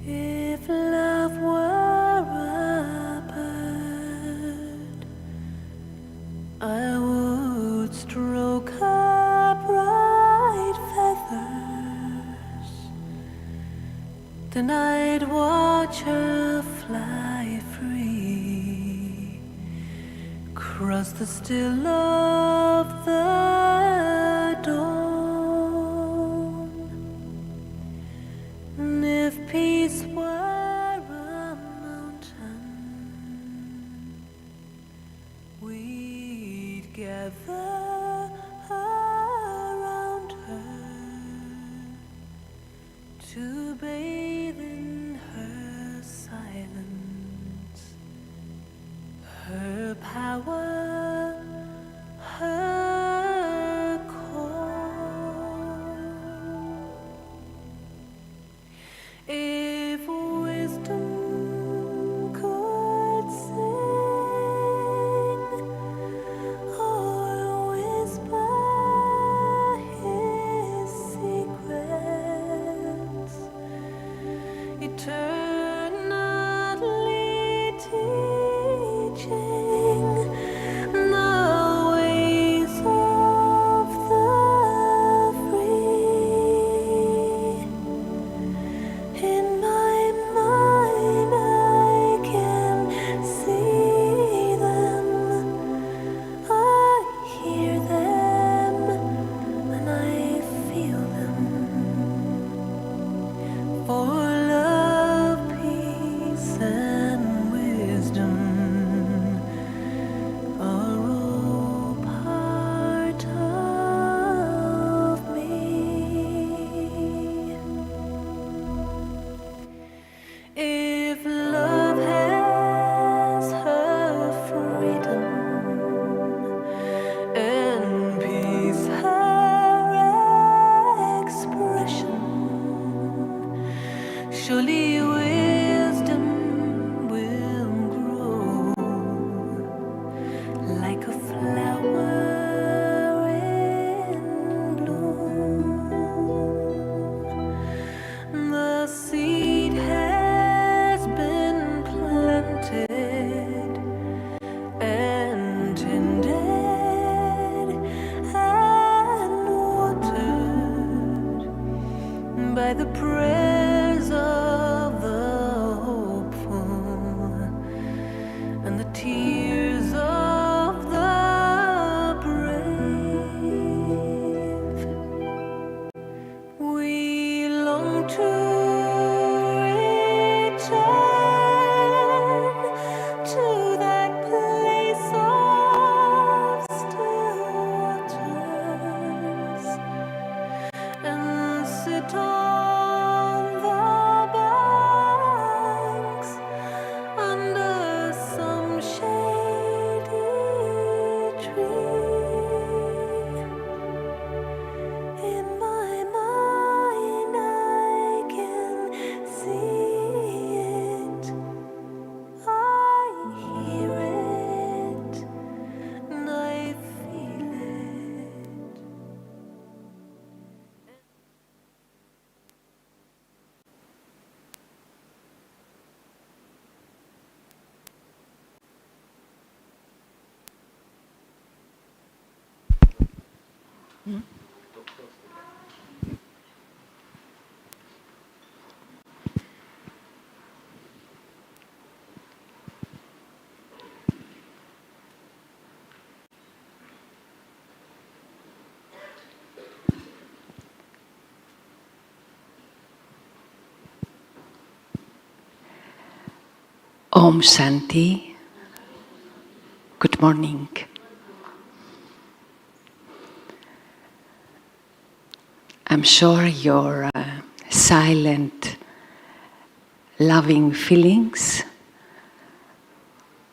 If love were a bird, I would stroke her bright feathers, then I'd watch her fly free, cross the still of the dawn. And if peace were a mountain, we'd gather around her to bathe in her silence, her power, her call. If wisdom could sing or whisper his secrets, eternally teaching the ways of the free. In my mind I can see them, I hear them, and I feel them. For love, peace, and wisdom are all part of me. If love has her freedom and peace her expression, surely wisdom will grow like a flower in bloom. The seed has been planted and tended and watered by the prayers of the hopeful and the tears of the brave. We long to return to that place of still waters and sit on the banks under some shady tree. In my mind I can see it, I hear it, and I feel it. Om Shanti. Good morning. I'm sure your silent, loving feelings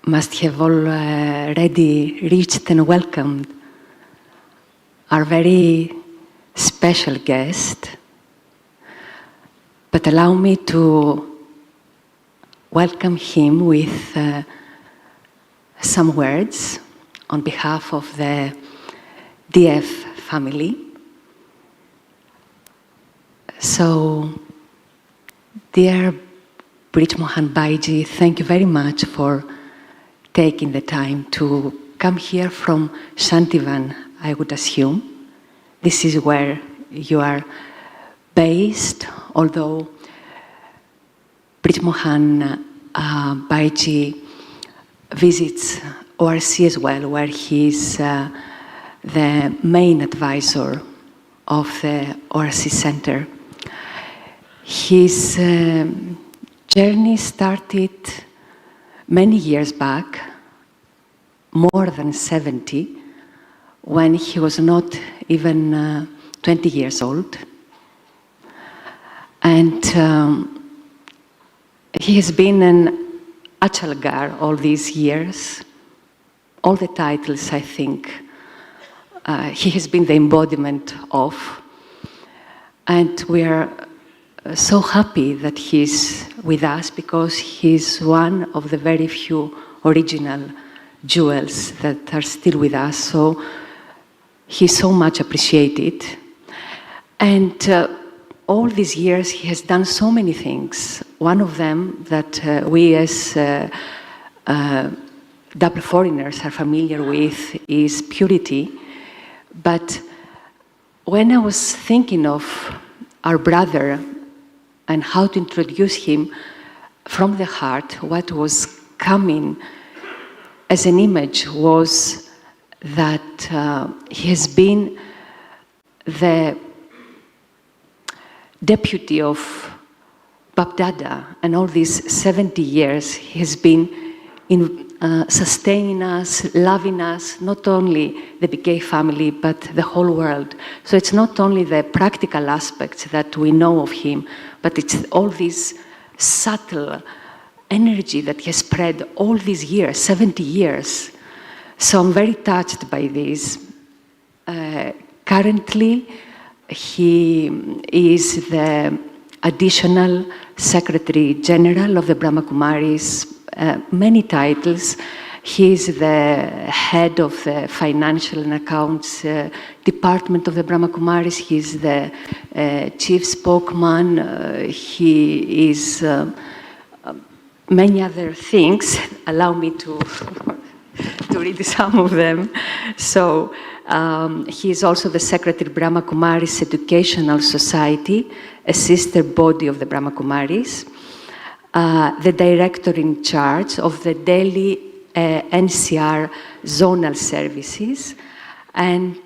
must have already reached and welcomed our very special guest. But allow me to welcome him with some words on behalf of the DF family. So, dear BrijMohan Baiji, thank you very much for taking the time to come here from Shantivan, I would assume. This is where you are based, although BrijMohan Baiji visits ORC as well, where he's the main advisor of the ORC Center. His journey started many years back, more than 70, when he was not even 20 years old. And he has been an Achalgar all these years. All the titles, I think, he has been the embodiment of. And we are so happy that he's with us because he's one of the very few original jewels that are still with us. So he's so much appreciated. And all these years he has done so many things. One of them that we as double foreigners are familiar with is purity. But when I was thinking of our brother and how to introduce him from the heart, what was coming as an image was that he has been the deputy of Babdada, and all these 70 years he has been sustaining us, loving us, not only the BK family, but the whole world. So it's not only the practical aspects that we know of him, but it's all this subtle energy that he has spread all these years, 70 years. So I'm very touched by this. Currently, he is the additional Secretary General of the Brahma Kumaris, many titles. He is the head of the Financial and Accounts Department of the Brahma Kumaris. He is the chief spokesman. He is many other things. Allow me to read some of them. So he is also the Secretary Brahma Kumaris Educational Society, a sister body of the Brahma Kumaris, the director in charge of the Delhi NCR zonal services, and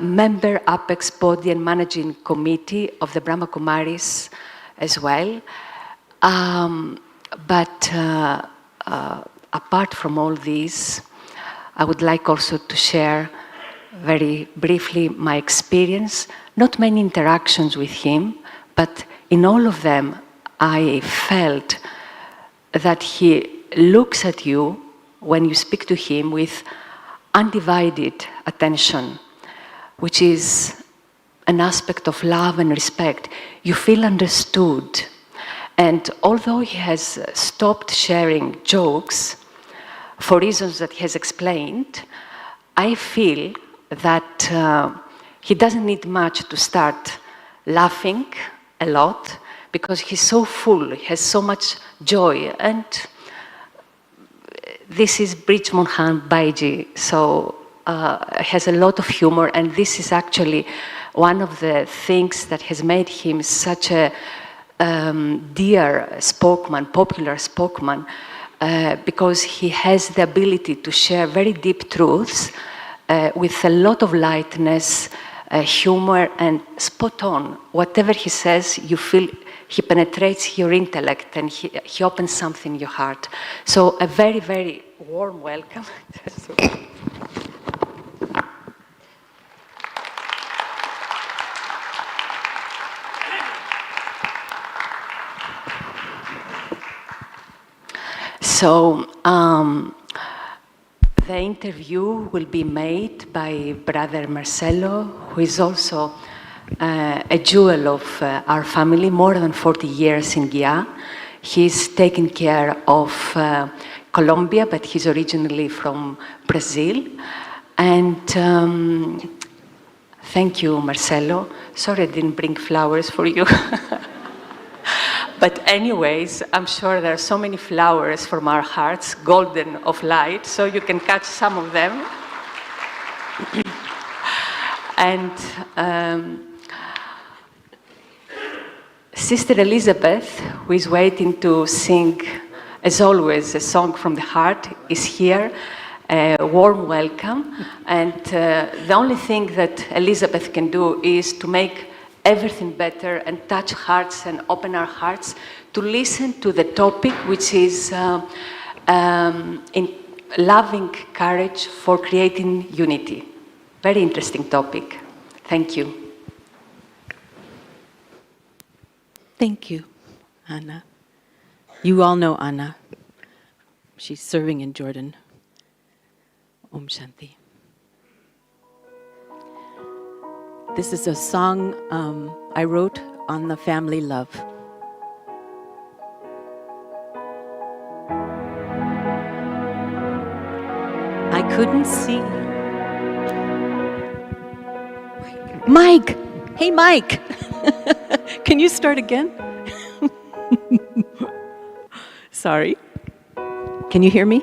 member Apex body and managing committee of the Brahma Kumaris as well. But apart from all these, I would like also to share very briefly my experience. Not many interactions with him, but in all of them, I felt that he looks at you when you speak to him with undivided attention, which is an aspect of love and respect. You feel understood. And although he has stopped sharing jokes for reasons that he has explained, I feel that he doesn't need much to start laughing a lot, because he's so full, he has so much joy. And this is BrijMohan Baiji, so has a lot of humor, and this is actually one of the things that has made him such a dear spokesman, popular spokesman, because he has the ability to share very deep truths with a lot of lightness, humor, and spot on. Whatever he says, you feel he penetrates your intellect and he opens something in your heart. So a very, very warm welcome. So the interview will be made by Brother Marcelo, who is also a jewel of our family, more than 40 years in Gyan. He's taken care of Colombia, but he's originally from Brazil. And thank you, Marcelo. Sorry I didn't bring flowers for you. But anyways, I'm sure there are so many flowers from our hearts, golden of light, so you can catch some of them. And Sister Elizabeth, who is waiting to sing, as always, a song from the heart, is here. A warm welcome. And the only thing that Elizabeth can do is to make everything better and touch hearts and open our hearts to listen to the topic, which is in loving courage for creating unity. Very interesting topic. Thank you. Thank you, Anna. You all know Anna. She's serving in Jordan. Om Shanti. This is a song I wrote on the family love. I couldn't see. Mike! Hey, Mike! Can you start again? Sorry. Can you hear me?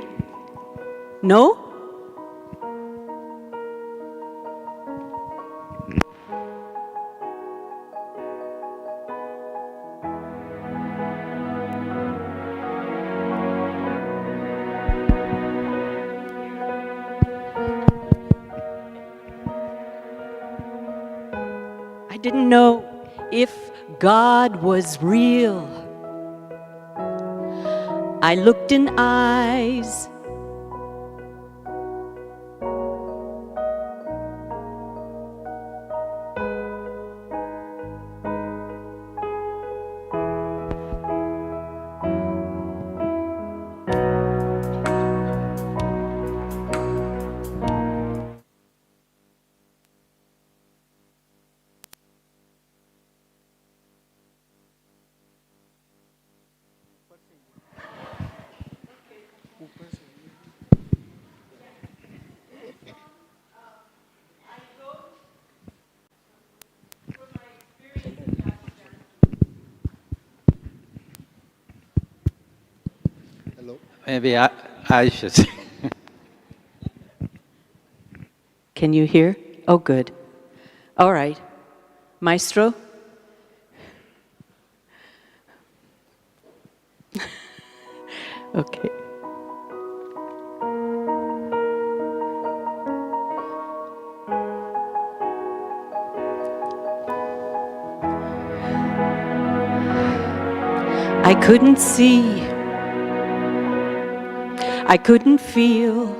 No? I didn't know if God was real. I looked in eyes. Maybe I should say. Can you hear? Oh, good. All right. Maestro? Okay. I couldn't see. I couldn't feel.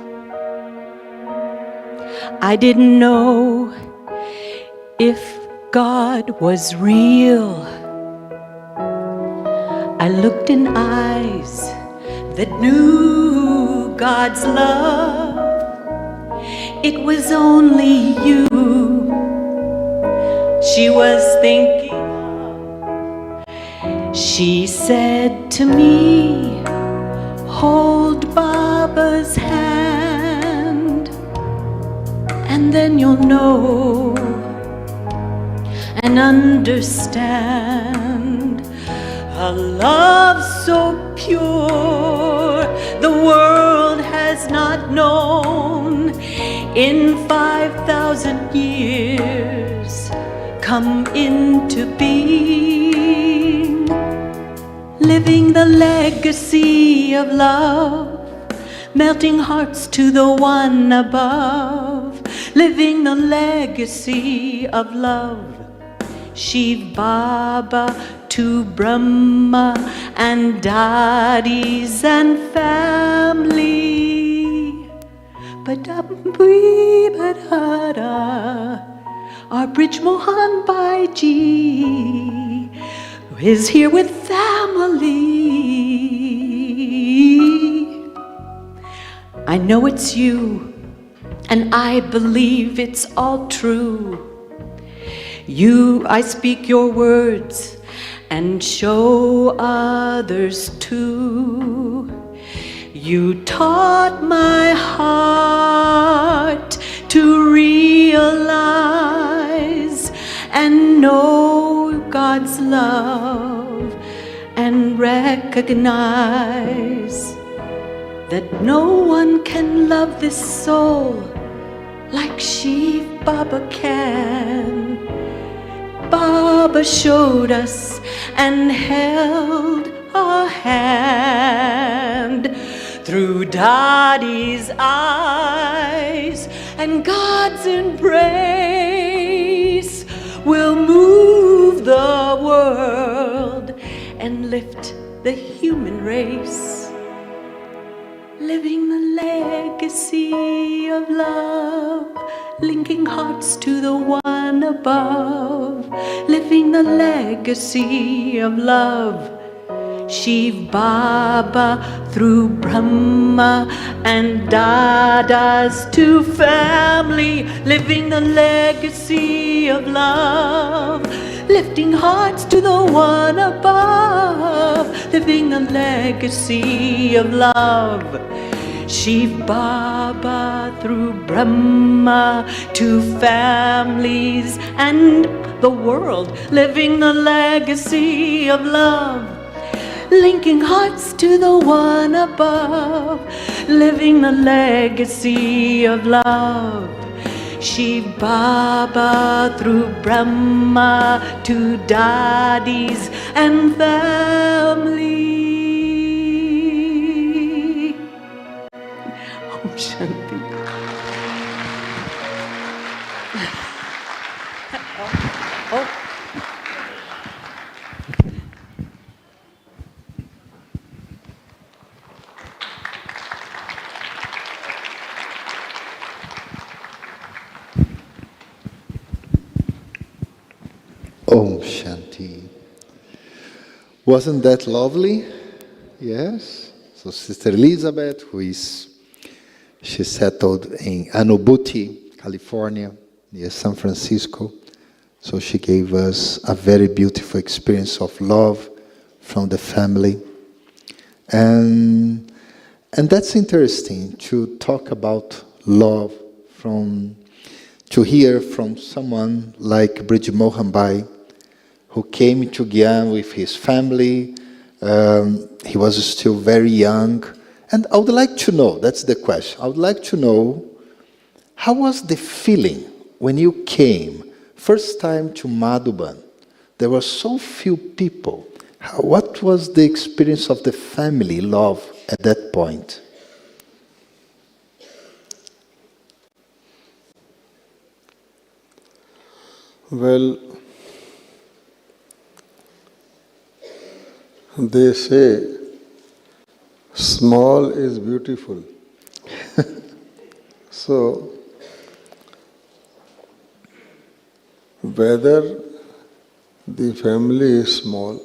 I didn't know if God was real. I looked in eyes that knew God's love. It was only you she was thinking of. She said to me, hold Baba's hand, and then you'll know and understand a love so pure the world has not known in 5,000 years come into being, living the legacy of love, melting hearts to the one above, living the legacy of love. Shiv Baba to Brahma and daddies and family. Badabui badada, our BrijMohan Baiji is here with family. I know it's you, and I believe it's all true. I speak your words and show others too. You taught my heart to realize and know God's love and and recognize that no one can love this soul like Shiv Baba can. Baba showed us and held our hand through Daddy's eyes, and God's embrace will move the world and lift the human race, living the legacy of love, linking hearts to the one above, living the legacy of love. Shiv Baba through Brahma and Dada's to family, living the legacy of love, lifting hearts to the one above, living the legacy of love. Shiv Baba through Brahma to families and the world, living the legacy of love, linking hearts to the one above, living the legacy of love. Shiv Baba through Brahma to daddies and family. Om Shanti. Oh. Om Shanti. Wasn't that lovely? Yes. So Sister Elizabeth, she settled in Anubhuti, California, near San Francisco. So she gave us a very beautiful experience of love from the family. And that's interesting to talk about love to hear from someone like BrijMohan Bhai, who came to Gyan with his family. He was still very young. And I would like to know, that's the question, I would like to know, how was the feeling when you came first time to Madhuban? There were so few people. What was the experience of the family love at that point? Well, they say small is beautiful. So, whether the family is small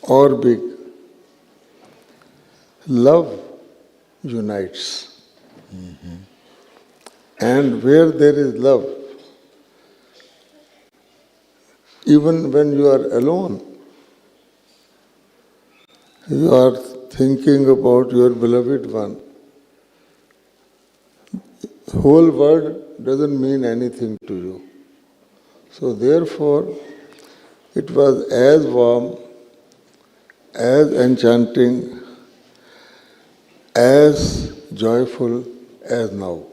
or big, love unites. Mm-hmm. And where there is love, even when you are alone, you are thinking about your beloved one. The whole world doesn't mean anything to you. So therefore, it was as warm, as enchanting, as joyful as now.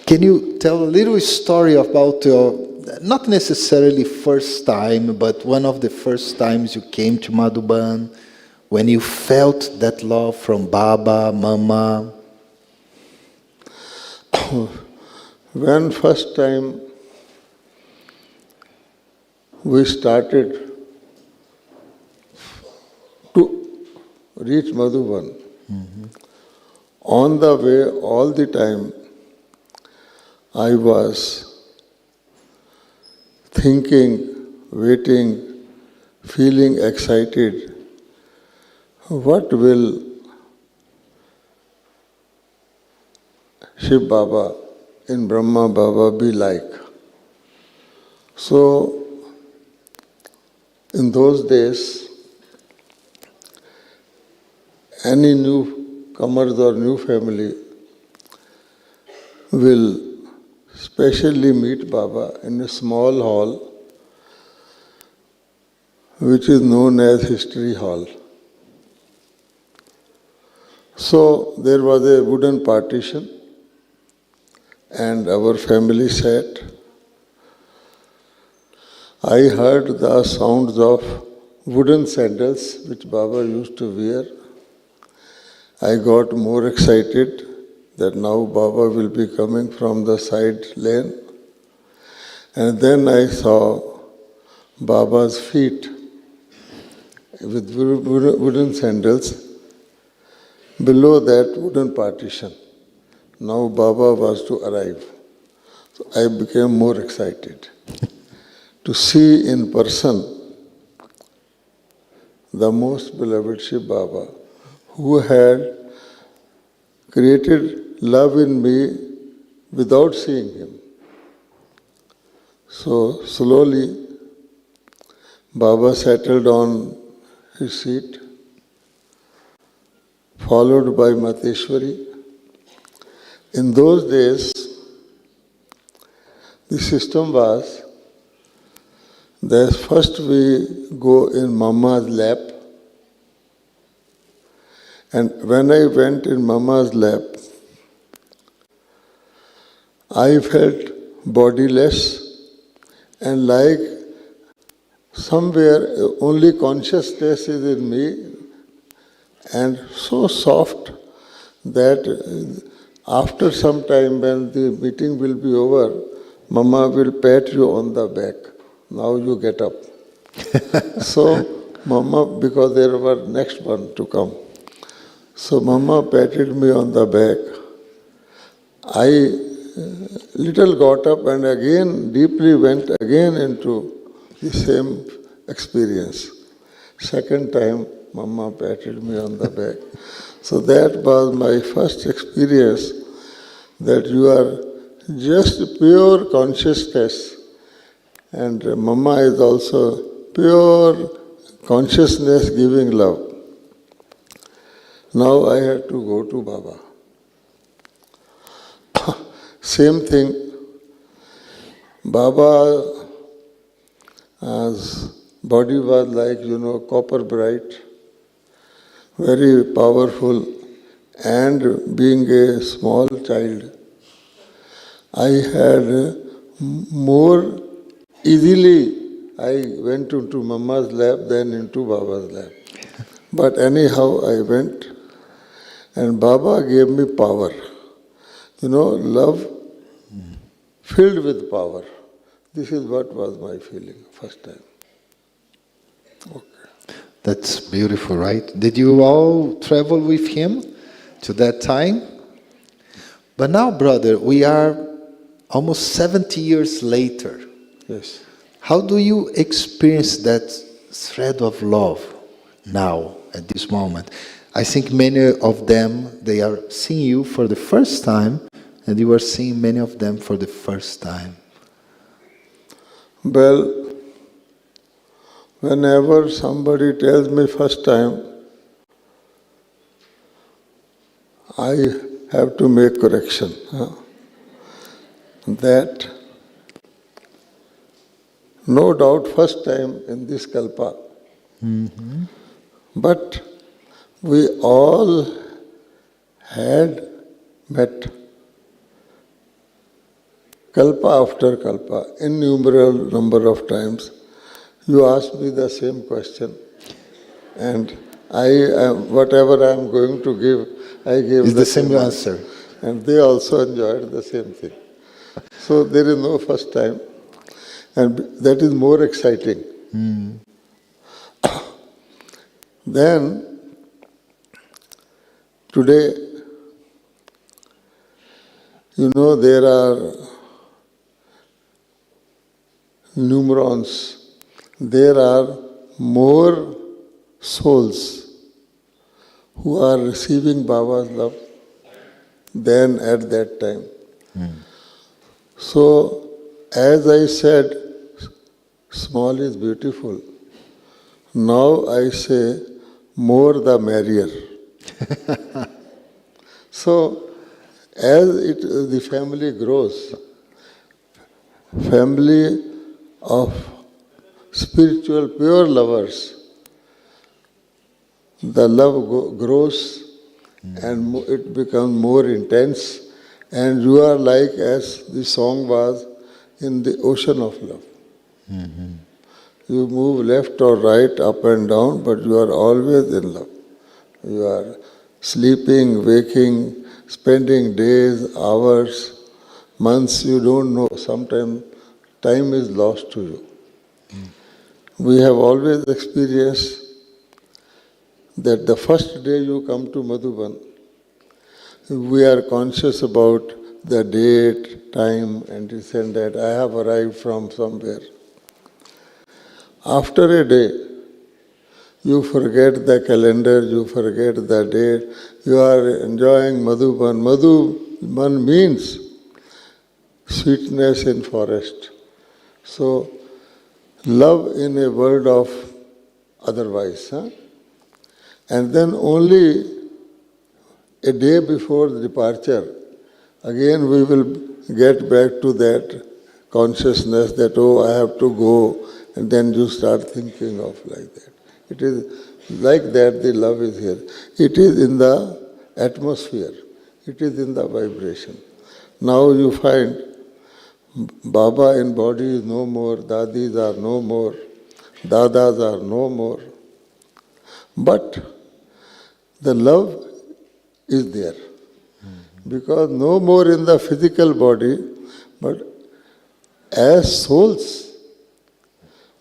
Can you tell a little story about your, not necessarily first time, but one of the first times you came to Madhuban, when you felt that love from Baba, Mama? When first time we started to reach Madhuban, on the way, all the time, I was thinking, waiting, feeling excited. What will Shiv Baba in Brahma Baba be like? So, in those days, any newcomers or new family will specially meet Baba in a small hall which is known as History Hall. So there was a wooden partition and our family sat. I heard the sounds of wooden sandals which Baba used to wear. I got more excited that now Baba will be coming from the side lane. And then I saw Baba's feet with wooden sandals below that wooden partition. Now Baba was to arrive. So I became more excited to see in person the most beloved Shiv Baba, who had created love in me without seeing him. So slowly Baba settled on his seat, followed by Mateshwari. In those days, the system was that first we go in Mama's lap, and when I went in Mama's lap, I felt bodiless and like somewhere only consciousness is in me, and so soft that after some time when the meeting will be over, Mama will pat you on the back. Now you get up. So Mama, because there were next one to come. So Mama patted me on the back. I little got up and again deeply went again into the same experience. Second time, Mama patted me on the back. So that was my first experience that you are just pure consciousness, and Mama is also pure consciousness giving love. Now I had to go to Baba. Same thing. Baba's body was like, copper bright, very powerful, and being a small child, I had more easily, I went into Mama's lap than into Baba's lap. But anyhow, I went, and Baba gave me power. Love filled with power. This is what was my feeling first time. Okay. That's beautiful, right? Did you all travel with him to that time? But now, brother, we are almost 70 years later. Yes. How do you experience that thread of love now, at this moment? I think many of them, they are seeing you for the first time, and you are seeing many of them for the first time. Well, whenever somebody tells me first time, I have to make correction. That no doubt first time in this kalpa. Mm-hmm. But we all had met kalpa after kalpa, innumerable number of times. You asked me the same question, and whatever I am going to give, I gave it's the same answer. And they also enjoyed the same thing. So there is no first time, and that is more exciting. Mm. Then, today, there are numerons, there are more souls who are receiving Baba's love than at that time. Mm. So, as I said, small is beautiful. Now I say, more the merrier. So, as the family grows, family of spiritual, pure lovers, the love grows and it becomes more intense, and you are like, as the song was, in the ocean of love. You move left or right, up and down, but you are always in love. You are sleeping, waking, spending days, hours, months, you don't know. Sometimes time is lost to you. We have always experienced that the first day you come to Madhuban, we are conscious about the date, time, and this and that. I have arrived from somewhere. After a day, you forget the calendar, you forget the date, you are enjoying Madhuban. Madhuban means sweetness in forest. So, love in a world of otherwise. And then only a day before the departure, again we will get back to that consciousness that, oh, I have to go, and then you start thinking of like that. It is like that the love is here. It is in the atmosphere. It is in the vibration. Now you find Baba in body is no more, Dadis are no more, Dadas are no more. But the love is there. Because no more in the physical body, but as souls,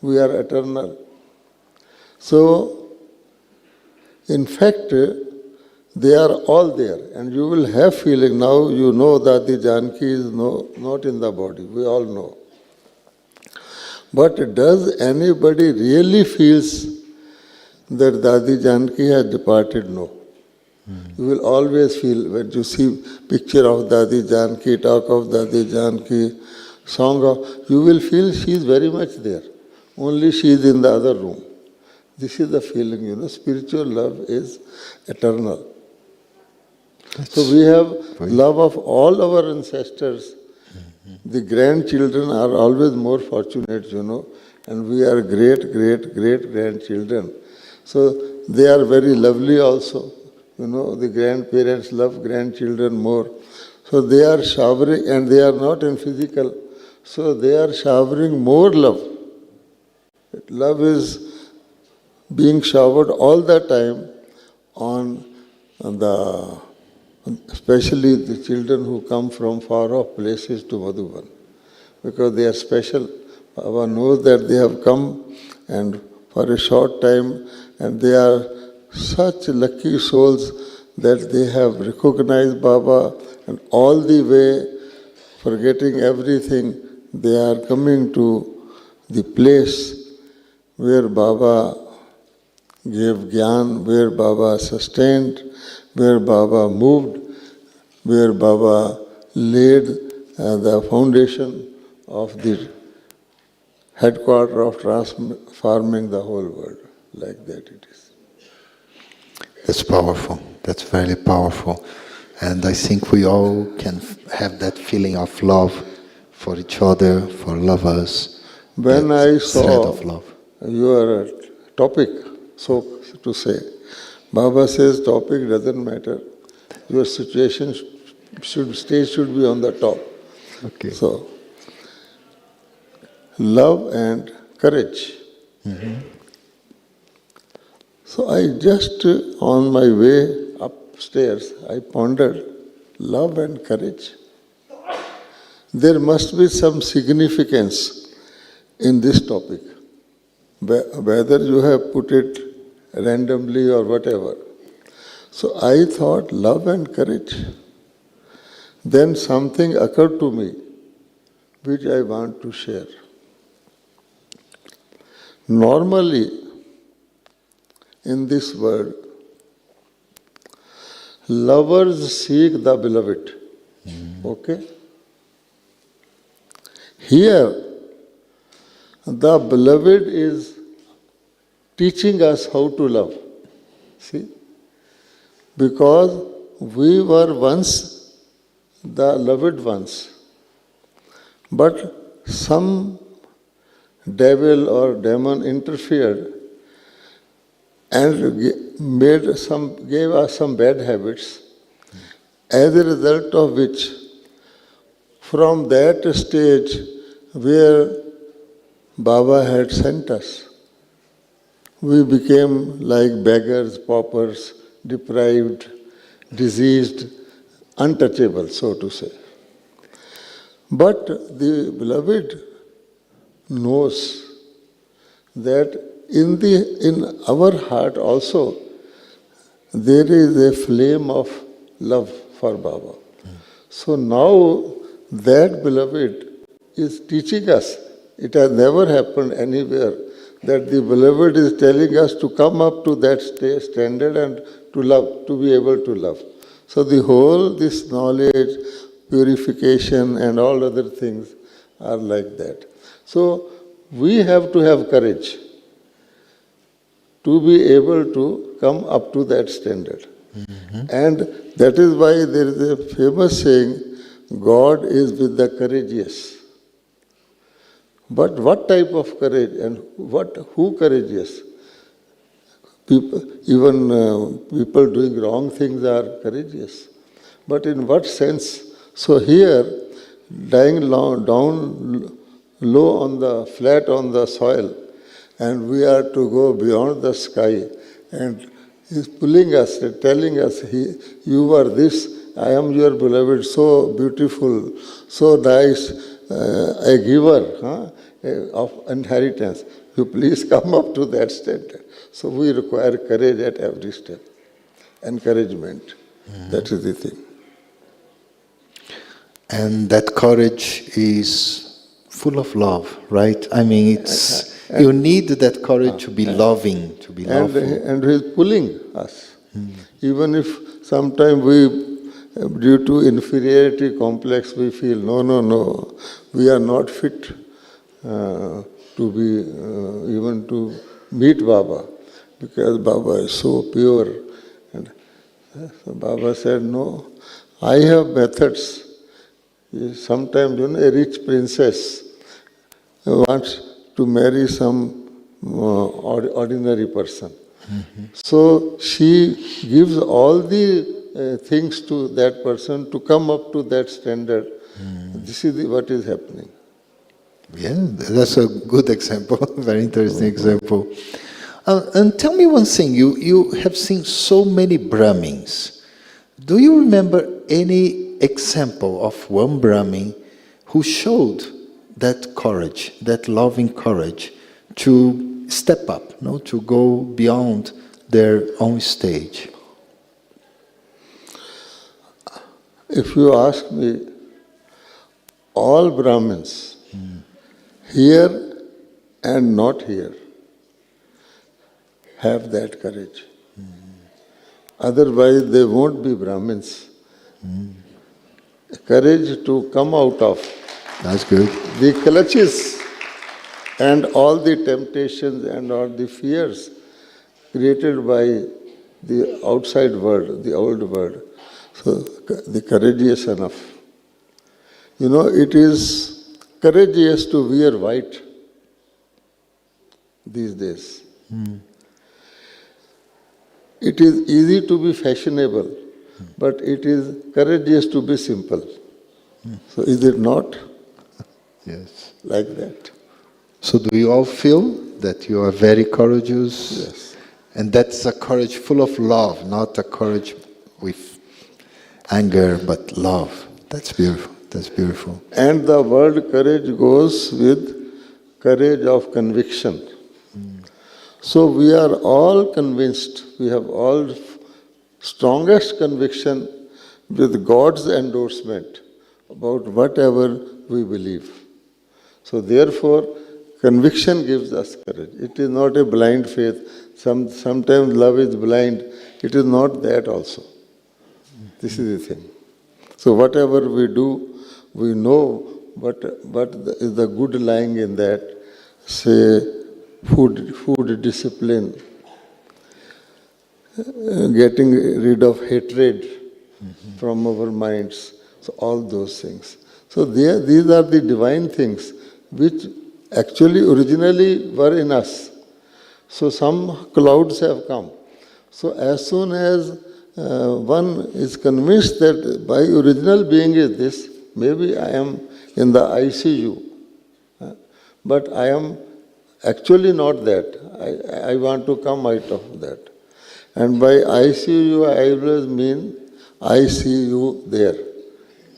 we are eternal. So, in fact, they are all there, and you will have feeling. Now you know that the Janki is not in the body, we all know. But does anybody really feels that Dadi Janki has departed? No. You will always feel, when you see picture of Dadi Janki, talk of Dadi Janki, song of, you will feel she is very much there. Only she is in the other room. This is the feeling, spiritual love is eternal. So we have love of all our ancestors. The grandchildren are always more fortunate, and we are great, great, great grandchildren. So they are very lovely also. The grandparents love grandchildren more. So they are showering, and they are not in physical. So they are showering more love. Love is being showered all the time on especially the children who come from far off places to Madhuban, because they are special. Baba knows that they have come and for a short time, and they are such lucky souls that they have recognized Baba, and all the way, forgetting everything, they are coming to the place where Baba gave Gyan, where Baba sustained, where Baba moved, where Baba laid the foundation of the headquarter of transforming the whole world. Like that it is. That's powerful. That's very powerful. And I think we all can have that feeling of love for each other, for lovers. When I saw thread of love. Your topic, so to say, Baba says topic doesn't matter. Your situation stage should be on the top. Okay. So, love and courage. So I just, on my way upstairs, I pondered, love and courage. There must be some significance in this topic, whether you have put it randomly or whatever. So I thought, love and courage. Then something occurred to me, which I want to share. Normally, in this world, lovers seek the beloved. Okay? Here, the beloved is teaching us how to love. See? Because we were once the loved ones. But some devil or demon interfered and gave us some bad habits, as a result of which, from that stage where Baba had sent us, we became like beggars, paupers, deprived, diseased, untouchable, so to say. But the beloved knows that in our heart also there is a flame of love for Baba. So now that beloved is teaching us. It has never happened anywhere that the beloved is telling us to come up to that standard and to love, to be able to love. So the whole, this knowledge, purification and all other things are like that. So we have to have courage to be able to come up to that standard. And that is why there is a famous saying, God is with the courageous. But what type of courage and who courageous? People, even people doing wrong things are courageous. But in what sense? So here, lying down low on the flat on the soil, and we are to go beyond the sky, and he's pulling us, telling us, you are this, I am your beloved, so beautiful, so nice, a giver of inheritance. You please come up to that standard. So we require courage at every step, encouragement. That is the thing. And that courage is full of love, right? I mean, you need that courage to be loving, to be loving. And he is pulling us. Even if sometimes we, due to inferiority complex, we feel, no, we are not fit to be, even to meet Baba, because Baba is so pure. And so Baba said, no, I have methods. Sometimes, a rich princess wants to marry some ordinary person. So she gives all the things to that person to come up to that standard. This is what is happening. Yeah, that's a good example, very interesting example. And tell me one thing, you have seen so many Brahmins. Do you remember any example of one Brahmin who showed that courage, that loving courage to step up, to go beyond their own stage? If you ask me, all Brahmins, here and not here, have that courage. Otherwise, they won't be Brahmins. Courage to come out of That's good. the clutches and all the temptations and all the fears created by the outside world, the old world. So the courageous enough. It is courageous to wear white these days. It is easy to be fashionable, but it is courageous to be simple. So is it not? Yes. Like that. So do you all feel that you are very courageous? Yes. And that's a courage full of love, not a courage with anger, but love. That's beautiful. That's beautiful. And the word courage goes with courage of conviction. So we are all convinced, we have all strongest conviction with God's endorsement about whatever we believe. So therefore, conviction gives us courage. It is not a blind faith. Sometimes love is blind. It is not that also. This is the thing. So whatever we do, we know what is the good lying in that. Say, food discipline, getting rid of hatred from our minds. So all those things. So these are the divine things which actually originally were in us. So some clouds have come. So as soon as one is convinced that my original being is this, maybe I am in the ICU, but I am actually not that. I want to come out of that. And by ICU, I always mean I see you there.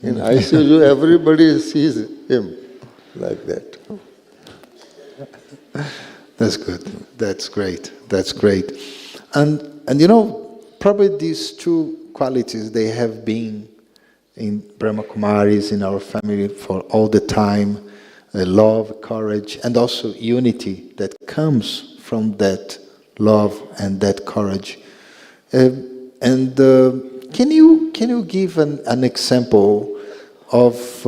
In ICU, everybody sees him like that. That's good. That's great. That's great. And you know, probably these two qualities, they have been in Brahma Kumaris, in our family for all the time. Love, courage, and also unity that comes from that love and that courage. Can you give an example of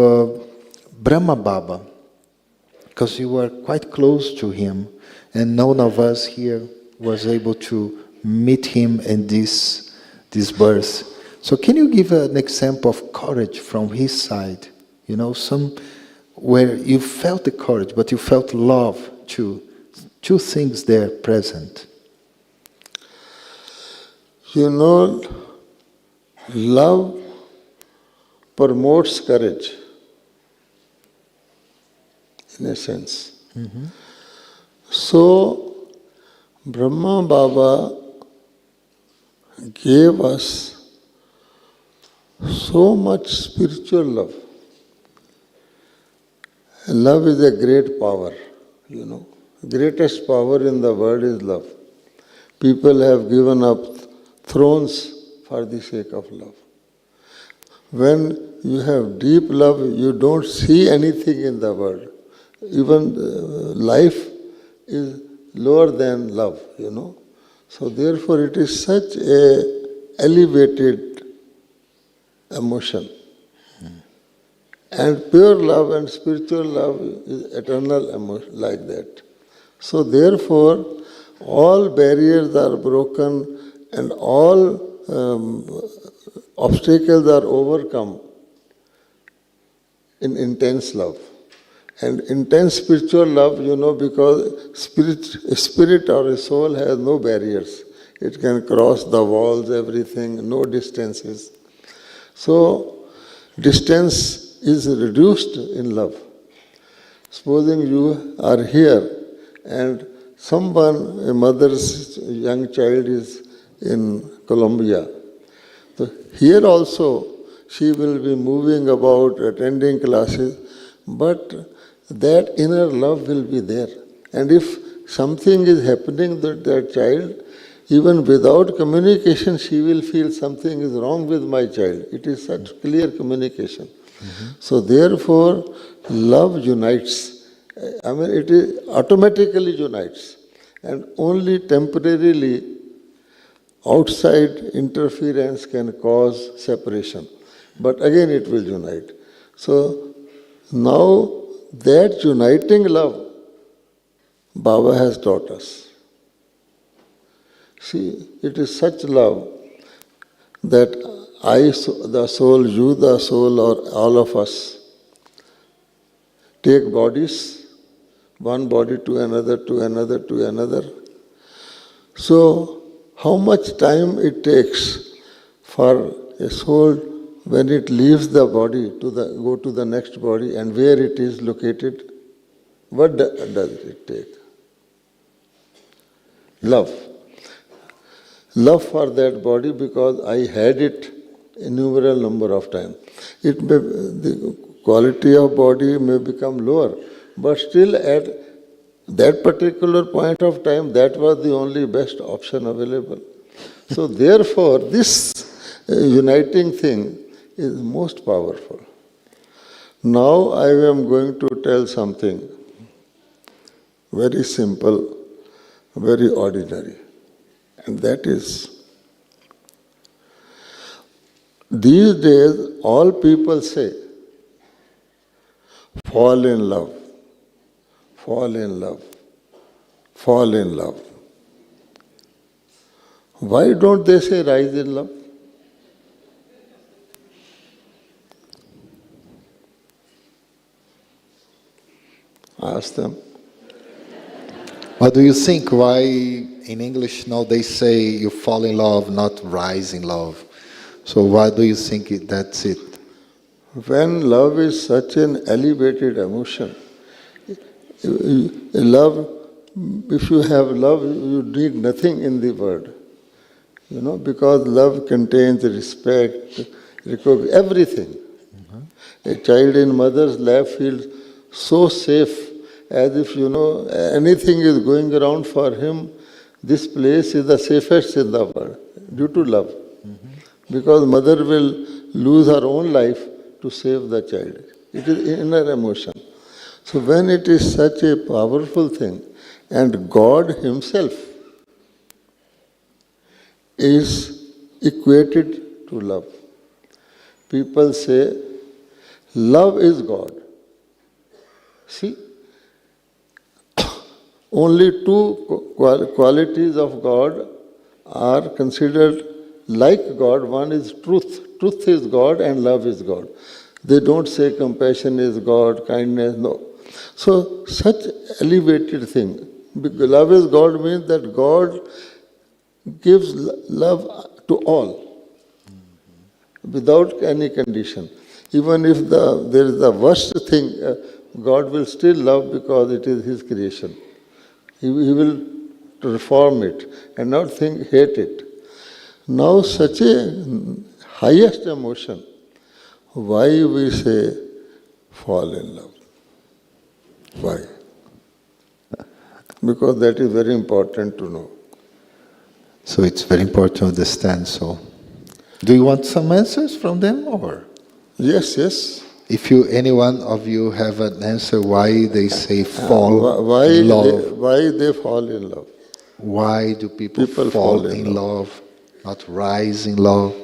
Brahma Baba? Because you were quite close to him, and none of us here was able to meet him in this birth. So can you give an example of courage from his side? You know, some where you felt the courage, but you felt love too. Two things there present. You know, love promotes courage, in a sense. Mm-hmm. So, Brahma Baba gave us so much spiritual love. Love is a great power, you know. Greatest power in the world is love. People have given up thrones for the sake of love. When you have deep love, you don't see anything in the world. Even life is lower than love, you know. So therefore it is such a elevated emotion. And pure love and spiritual love is eternal emotion like that. So therefore, all barriers are broken and all obstacles are overcome in intense love. And intense spiritual love, you know, because spirit or a soul has no barriers. It can cross the walls, everything, no distances. So, distance is reduced in love. Supposing you are here and someone, a mother's young child is in Colombia. So here also she will be moving about, attending classes, but that inner love will be there. And if something is happening to that child, even without communication, she will feel something is wrong with my child. It is such clear communication. Mm-hmm. So therefore, love unites. I mean, it is automatically unites. And only temporarily outside interference can cause separation. But again it will unite. So now that uniting love, Baba has taught us. See, it is such love that I, the soul, you, the soul, or all of us, take bodies, one body to another, to another, to another. So, how much time it takes for a soul when it leaves the body to go to the next body and where it is located? What does it take? Love. Love for that body because I had it innumerable number of times. It may, the quality of body may become lower, but still at that particular point of time, that was the only best option available. So therefore, this uniting thing is most powerful. Now I am going to tell something very simple, very ordinary. And that is, these days all people say, fall in love, fall in love, fall in love. Why don't they say rise in love? Ask them. What do you think? Why in English now they say you fall in love, not rise in love? So why do you think that's it? When love is such an elevated emotion, love, if you have love, you need nothing in the world. Because love contains respect, everything. A child in mother's lap feels so safe, as if, anything is going around for him. This place is the safest in the world, due to love. Because mother will lose her own life to save the child. It is inner emotion. So when it is such a powerful thing, and God Himself is equated to love. People say, love is God. See, only two qualities of God are considered like God. One is truth. Truth is God and love is God. They don't say compassion is God, kindness, no. So, such elevated thing. Love is God means that God gives love to all without any condition. Even if there is the worst thing, God will still love because it is His creation. He will reform it and not hate it. Now, such a highest emotion, why we say fall in love? Why? Because that is very important to know. So it's very important to understand. So, do you want some answers from them, or? Yes, yes. If any one of you have an answer why they say fall Why in love, why they fall in love? why do people fall in love, not rise in love?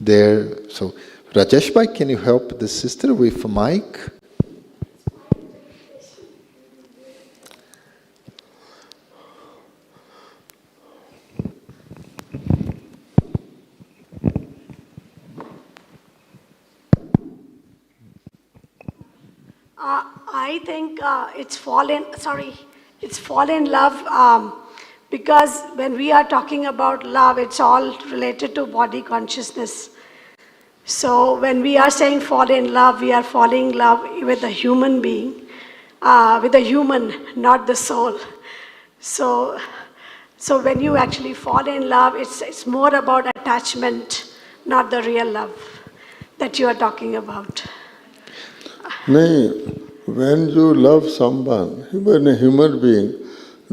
There. So, Rajesh Bhai, can you help the sister with a mic? I think it's fall in love because when we are talking about love, it's all related to body consciousness. So when we are saying fall in love, we are falling in love with a human being, with a human, not the soul. So when you actually fall in love, it's more about attachment, not the real love that you are talking about. No, when you love someone, even a human being,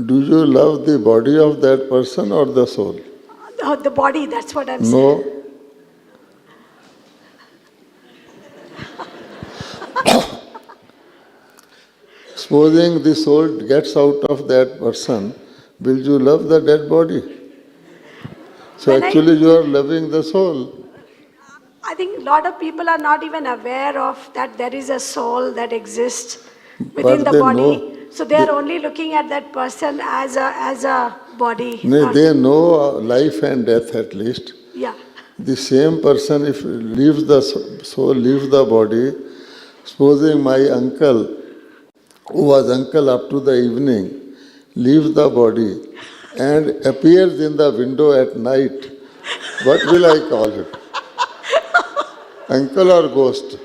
do you love the body of that person or the soul? The body, that's what I'm saying. No. Supposing the soul gets out of that person, will you love the dead body? So actually you are loving the soul. I think a lot of people are not even aware of that there is a soul that exists within the body. So they are only looking at that person as a body. No, they know life and death at least. Yeah. The same person, if leaves the soul, leaves the body, supposing my uncle, who was uncle up to the evening, leaves the body and appears in the window at night, what will I call it? Uncle or ghost?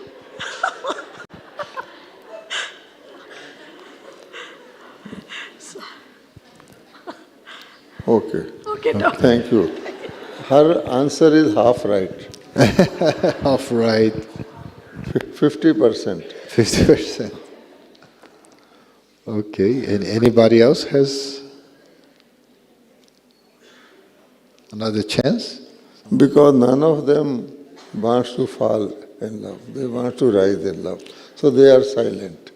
Okay. Okay, doctor. Thank you. Her answer is half right. Half right. 50%. 50%. Okay, and anybody else has another chance? Because none of them wants to fall in love. They want to rise in love. So they are silent.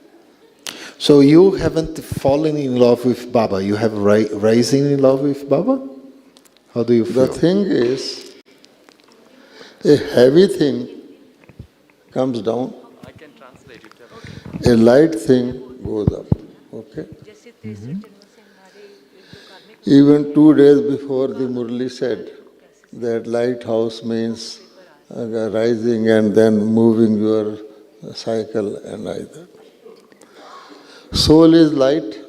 So you haven't fallen in love with Baba. You have rising in love with Baba? How do you feel? The thing is, a heavy thing comes down. I can translate it. A light thing goes up. Okay? Even 2 days before the Murli said that lighthouse means rising and then moving your cycle and like that. Soul is light,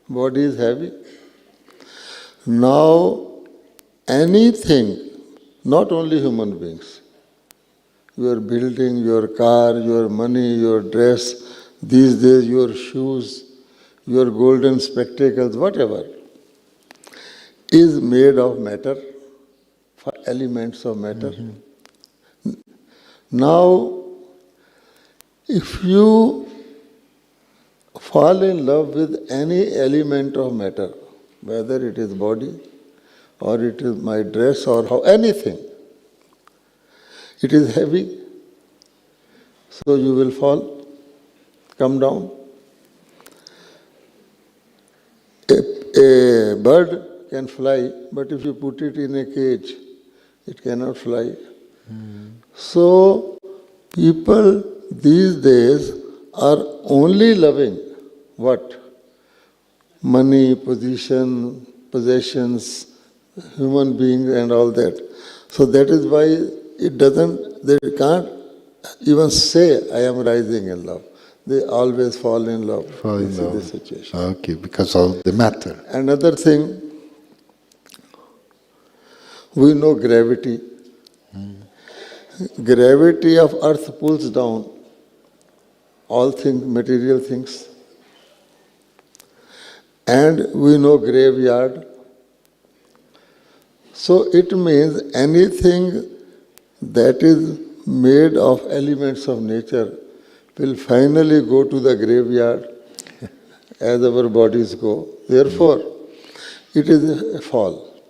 body is heavy. Now, anything, not only human beings, your building, your car, your money, your dress, these days your shoes, your golden spectacles, whatever, is made of matter, elements of matter. Now, if you fall in love with any element of matter, whether it is body, or it is my dress, or anything, it is heavy, so you will fall, come down. A bird can fly, but if you put it in a cage, it cannot fly. So, people these days are only loving what? Money, position, possessions, human beings and all that. So that is why they can't even say, I am rising in love. They always fall in love. Fall in love. This situation. Okay, because of the matter. Another thing, we know gravity. Gravity of earth pulls down all things, material things. And we know graveyard. So it means anything that is made of elements of nature will finally go to the graveyard as our bodies go. Therefore, it is a fall.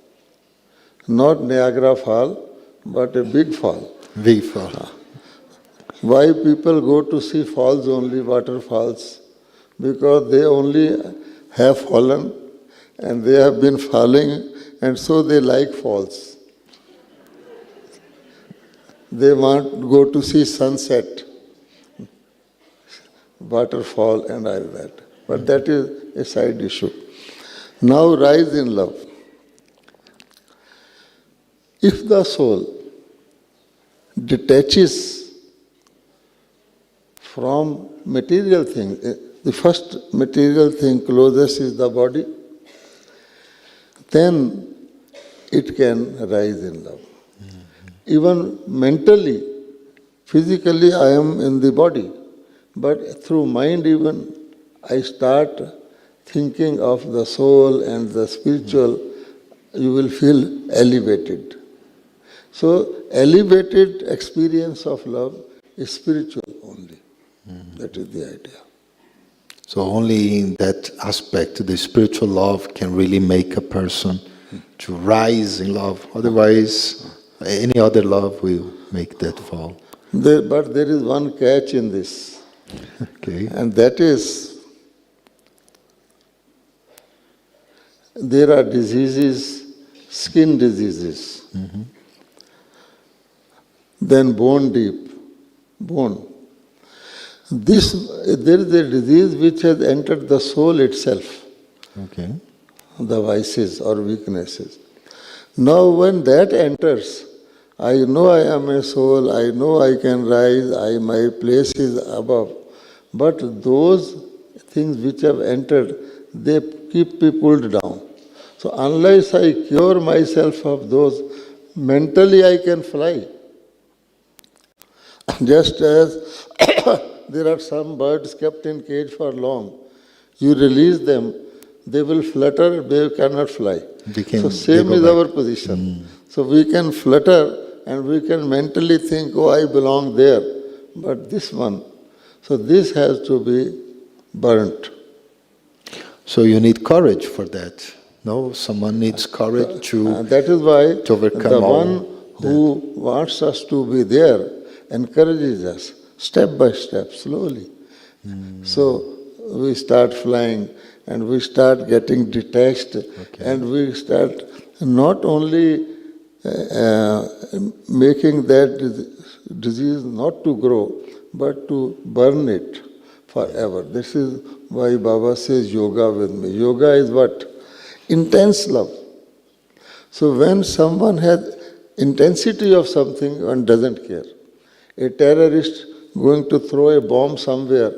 Not Niagara Fall, but a big fall. Big fall. Why people go to see falls only, waterfalls? Because they only have fallen and they have been falling, and so they like falls. They want to go to see sunset, waterfall and all that. But that is a side issue. Now rise in love. If the soul detaches from material thing, the first material thing closest is the body, then it can rise in love. Even mentally, physically I am in the body, but through mind even I start thinking of the soul and the spiritual, you will feel elevated. So elevated experience of love is spiritual only. That is the idea. So only in that aspect, the spiritual love can really make a person to rise in love. Otherwise, any other love will make that fall. But there is one catch in this. Okay. And that is, there are diseases, skin diseases. Then bone deep, bone. There is a disease which has entered the soul itself. Okay. The vices or weaknesses. Now when that enters, I know I am a soul, I know I can rise, my place is above. But those things which have entered, they keep me pulled down. So unless I cure myself of those, mentally I can fly. Just as there are some birds kept in cage for long, you release them, they will flutter, they cannot fly. So same is our position. So we can flutter and we can mentally think, oh, I belong there. But this one, so this has to be burnt. So you need courage for that. No, someone needs courage to That is why to overcome the all one who wants us to be there encourages us step by step, slowly. So we start flying and we start getting detached and we start not only making that disease not to grow, but to burn it forever. This is why Baba says yoga with me. Yoga is what? Intense love. So when someone has intensity of something, one doesn't care. A terrorist going to throw a bomb somewhere,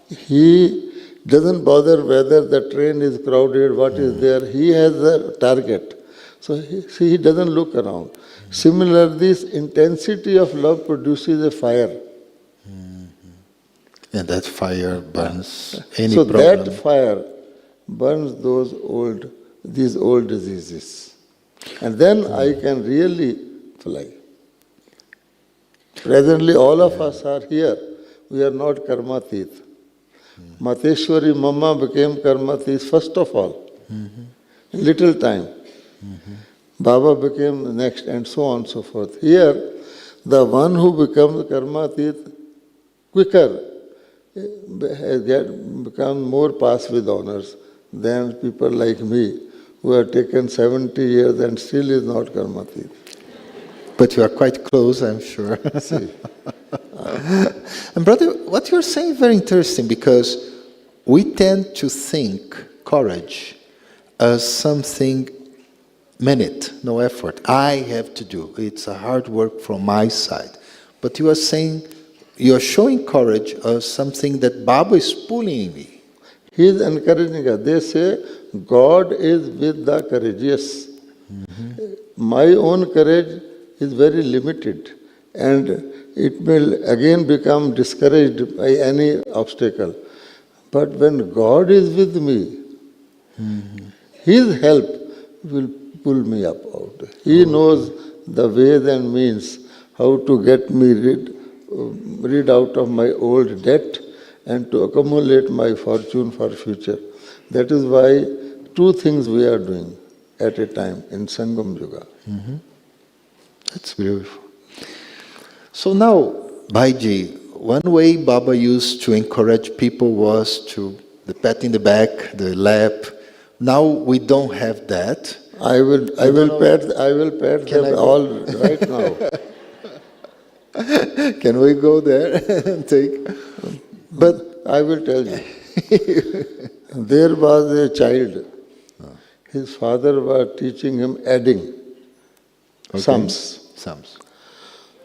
He doesn't bother whether the train is crowded, what is there. He has a target. So he doesn't look around. Similarly, this intensity of love produces a fire. And that fire burns any So problem. that fire burns these old diseases. And then I can really fly. Presently, all of us are here. We are not karmatit. Mateshwari Mama became karmatit first of all. In little time. Baba became next, and so on and so forth. Here, the one who becomes karmatit quicker has become more passed with honors than people like me who have taken 70 years and still is not karmatit. But you are quite close, I'm sure. See. And brother, what you're saying is very interesting because we tend to think courage as something minute, no effort. I have to do. It's a hard work from my side. But you are saying, you are showing courage as something that Baba is pulling me. He is encouraging us. They say, God is with the courageous. My own courage is very limited and it will again become discouraged by any obstacle. But when God is with me, His help will pull me up out. He knows the ways and means how to get me rid out of my old debt and to accumulate my fortune for future. That is why two things we are doing at a time in Sangam Yuga. That's beautiful. So now, Bhaiji, one way Baba used to encourage people was to the pat in the back, the lap. Now we don't have that. I will pat them all right now. Can we go there and take? But I will tell you, there was a child. His father was teaching him adding sums.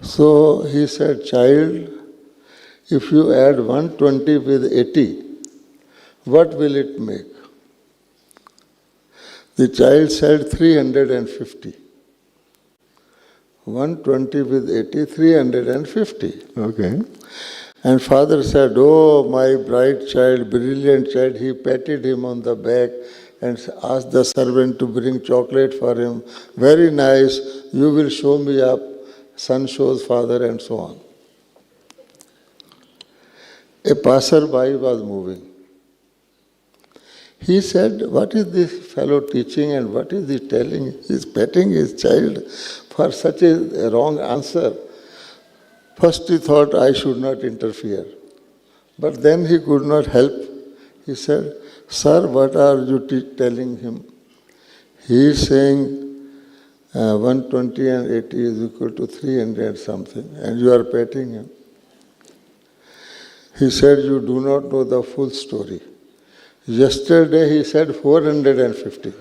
So he said, child, if you add 120 with 80, what will it make? The child said 350. 120 with 80, 350. Okay. And father said, oh, my bright child, brilliant child. He patted him on the back and asked the servant to bring chocolate for him. Very nice, you will show me up. Son shows father and so on. A passerby was moving. He said, what is this fellow teaching and what is he telling? He is petting his child for such a wrong answer. First he thought I should not interfere. But then he could not help. He said, sir, what are you telling him? He is saying 120 and 80 is equal to 300 something and you are petting him. He said, you do not know the full story. Yesterday he said 450.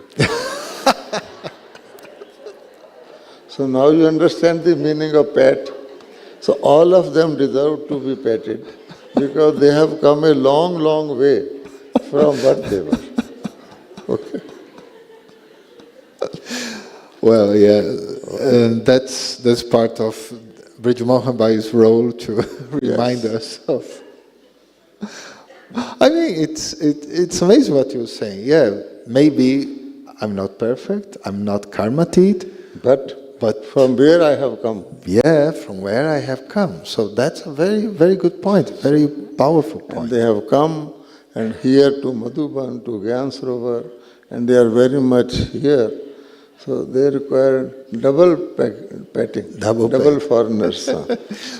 So now you understand the meaning of pat. So all of them deserve to be patted because they have come a long, long way from what they were. Okay. Well, yeah, that's part of BrijMohan Bhai's role to remind us of. I mean, it's amazing what you're saying. Yeah, maybe I'm not perfect, I'm not karmatit, but from where I have come. Yeah, from where I have come. So that's a very, very good point, very powerful point. And they have come and here to Madhuban, to Gyan Sarovar, and they are very much here. So they require double petting, double foreigners.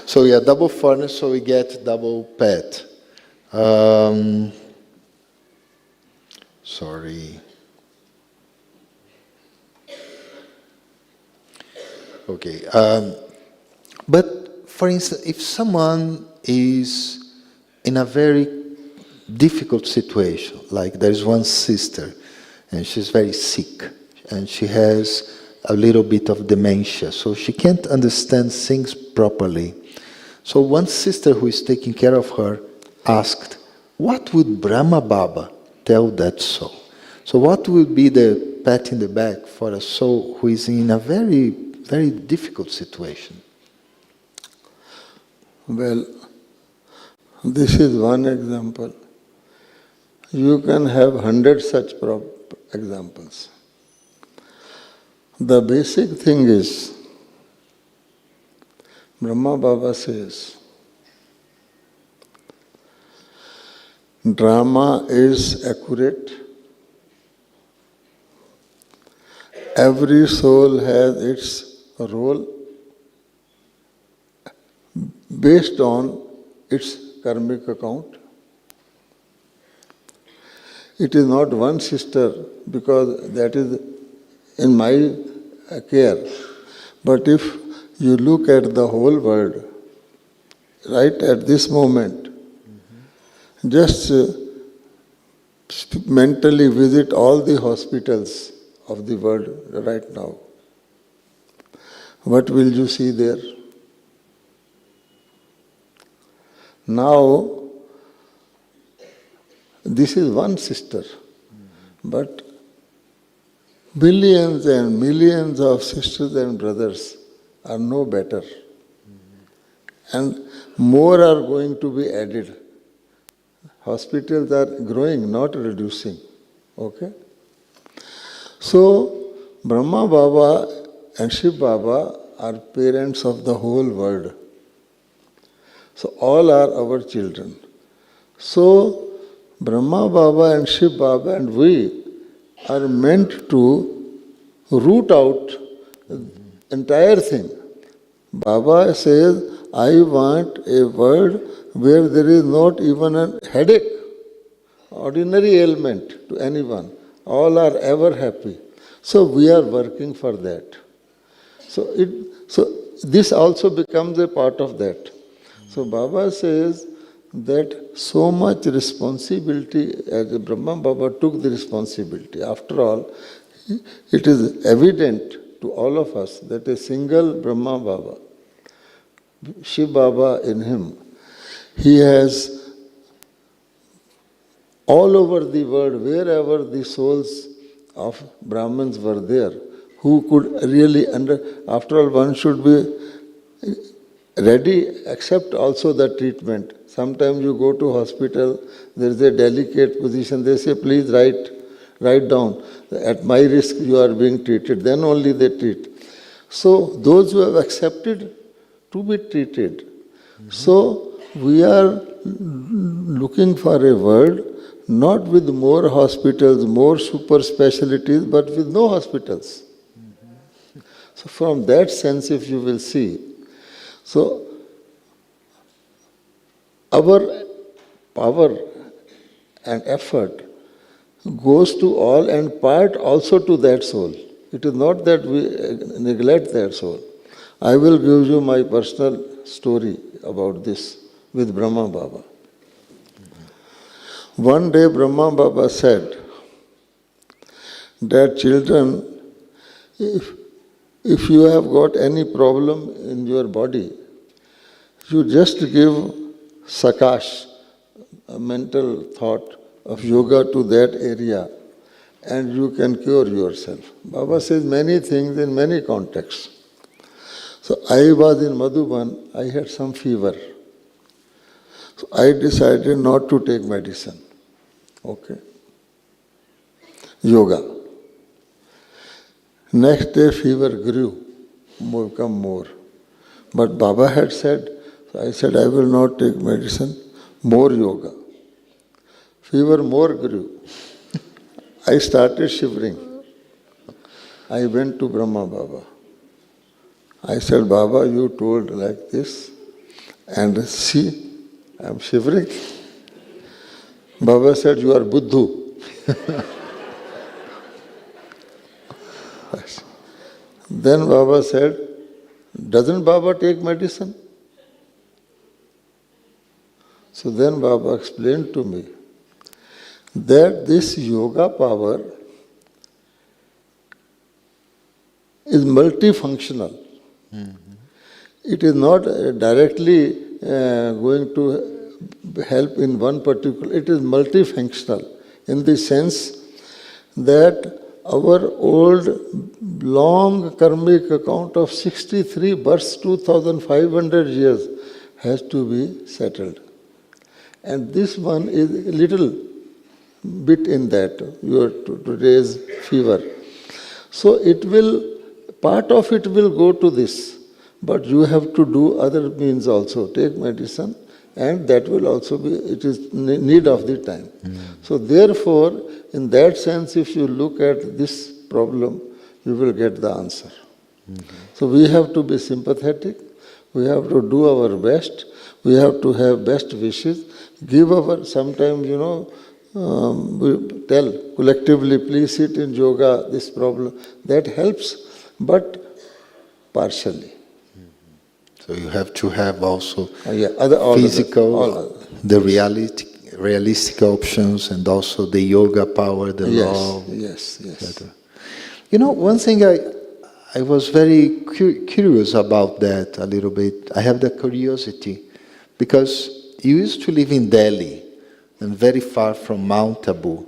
So yeah, double foreigners, so we get double pet. Sorry. Okay. But for instance, if someone is in a very difficult situation, like there's one sister and she's very sick and she has a little bit of dementia, so she can't understand things properly. So one sister who is taking care of her asked, what would Brahma Baba tell that soul? So what would be the pat in the back for a soul who is in a very, very difficult situation? Well, this is one example. You can have 100 such examples. The basic thing is, Brahma Baba says, drama is accurate. Every soul has its role based on its karmic account. It is not one sister because that is in my care. But if you look at the whole world, right at this moment, just mentally visit all the hospitals of the world right now. What will you see there? Now, this is one sister, but billions and millions of sisters and brothers are no better. And more are going to be added. Hospitals are growing, not reducing. Okay? So, Brahma Baba and Shiv Baba are parents of the whole world. So, all are our children. So, Brahma Baba and Shiv Baba and we are meant to root out the entire thing. Baba says, I want a world where there is not even a headache, ordinary ailment to anyone. All are ever happy. So we are working for that. So this also becomes a part of that. So Baba says that so much responsibility, as Brahma Baba took the responsibility. After all, it is evident to all of us that a single Brahma Baba, Shiv Baba in him, he has all over the world, wherever the souls of Brahmins were there, who could really after all, one should be ready, accept also the treatment. Sometimes you go to hospital, there is a delicate position, they say, please write down, at my risk you are being treated, then only they treat. So those who have accepted to be treated. So we are looking for a world not with more hospitals, more super specialties, but with no hospitals. So from that sense, if you will see, so our power and effort goes to all and part also to that soul. It is not that we neglect that soul. I will give you my personal story about this with Brahma Baba. One day Brahma Baba said that children, if you have got any problem in your body, you just give sakash, a mental thought of yoga to that area, and you can cure yourself. Baba says many things in many contexts. So I was in Madhuban, I had some fever. So I decided not to take medicine. Okay. Yoga. Next day fever grew, become more. But Baba had said, so I said I will not take medicine, more yoga. Fever more grew. I started shivering. I went to Brahma Baba. I said, Baba, you told like this, and see, I am shivering. Baba said, you are Buddhu. Then Baba said, doesn't Baba take medicine? So then Baba explained to me that this yoga power is multifunctional. It is not directly going to help in one particular, it is multifunctional in the sense that our old long karmic account of 63 births, 2500 years has to be settled. And this one is a little bit in that, your today's fever. So it will, part of it will go to this, but you have to do other means also, take medicine, and that will also be, it is need of the time. So therefore, in that sense, if you look at this problem, you will get the answer. So we have to be sympathetic, we have to do our best, we have to have best wishes, give our, sometimes, we tell collectively, please sit in yoga, this problem, that helps, but partially. So you have to have also All physical, the realistic options, and also the yoga power, the law. Yes. etc. One thing I was very curious about that a little bit. I have the curiosity because you used to live in Delhi and very far from Mount Abu.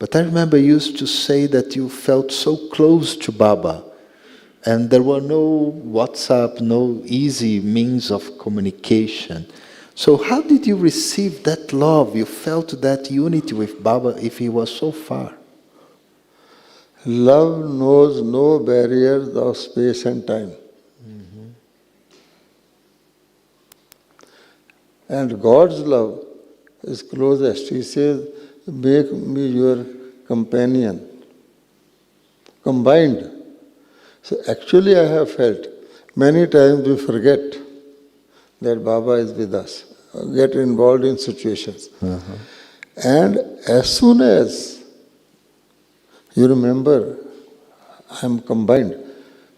But I remember you used to say that you felt so close to Baba, and there were no WhatsApp, no easy means of communication. So how did you receive that love? You felt that unity with Baba if he was so far? Love knows no barriers of space and time. And God's love is closest. He says, make me your companion. Combined. So actually I have felt, many times we forget that Baba is with us, get involved in situations. And as soon as you remember, I am combined,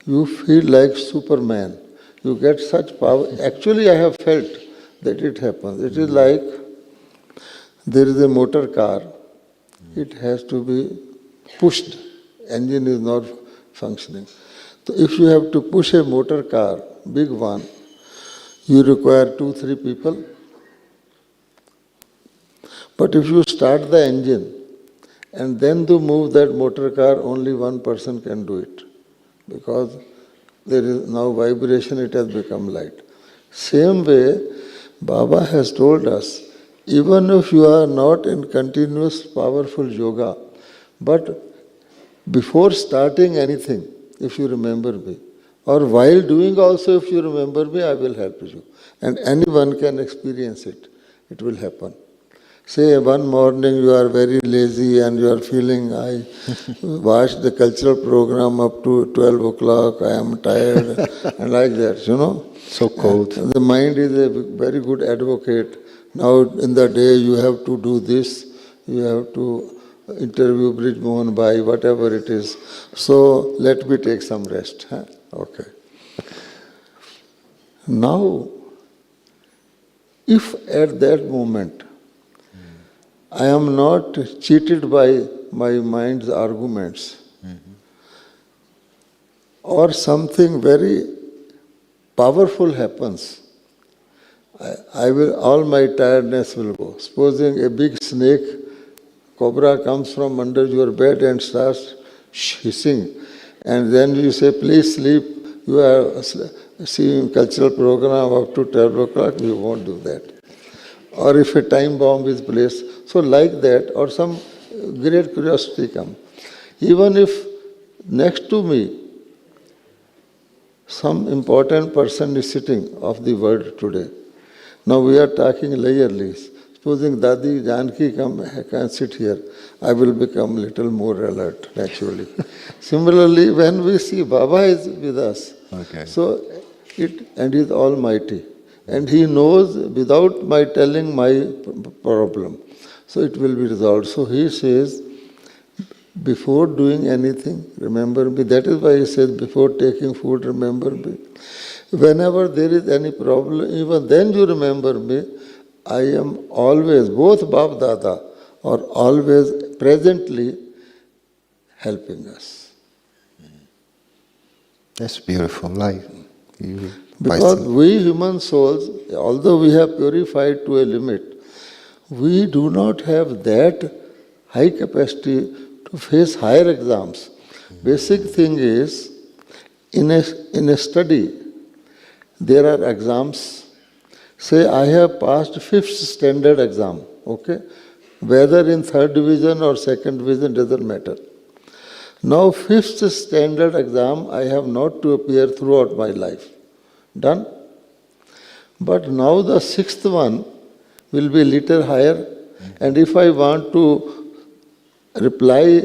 you feel like Superman. You get such power. Actually I have felt that it happens. It is like there is a motor car. It has to be pushed. Engine is not functioning. So if you have to push a motor car, big one, you require 2-3 people. But if you start the engine and then to move that motor car, only one person can do it. Because there is now vibration, it has become light. Same way, Baba has told us, even if you are not in continuous powerful yoga, but before starting anything, if you remember me, or while doing also if you remember me, I will help you. And anyone can experience it. It will happen. Say one morning you are very lazy and you are feeling, I watched the cultural program up to 12 o'clock, I am tired, and like that, So cold. The mind is a very good advocate. Now in the day you have to do this, you have to interview BrijMohan Bhai, whatever it is. So let me take some rest. Okay. Now, if at that moment I am not cheated by my mind's arguments, or something very powerful happens, all my tiredness will go. Supposing a big snake, cobra comes from under your bed and starts hissing, and then you say, please sleep, you are seeing cultural program up to 12 o'clock, you won't do that. Or if a time bomb is placed, so like that, or some great curiosity comes. Even if next to me, some important person is sitting of the world today. Now we are talking layerly. Supposing Dadi Janki can sit here, I will become little more alert, naturally. Similarly, when we see Baba is with us, so and he is almighty. And he knows without my telling my problem. So it will be resolved. So he says, before doing anything, remember me. That is why he says, before taking food, remember me. Whenever there is any problem, even then you remember me. I am always, both Bab Dada are always presently helping us. That's beautiful life. Because we human souls, although we have purified to a limit, we do not have that high capacity to face higher exams. Basic thing is, in a study, there are exams. Say I have passed 5th standard exam, okay? Whether in 3rd division or 2nd division doesn't matter. Now 5th standard exam I have not to appear throughout my life. Done? But now the 6th one will be little higher, and if I want to reply,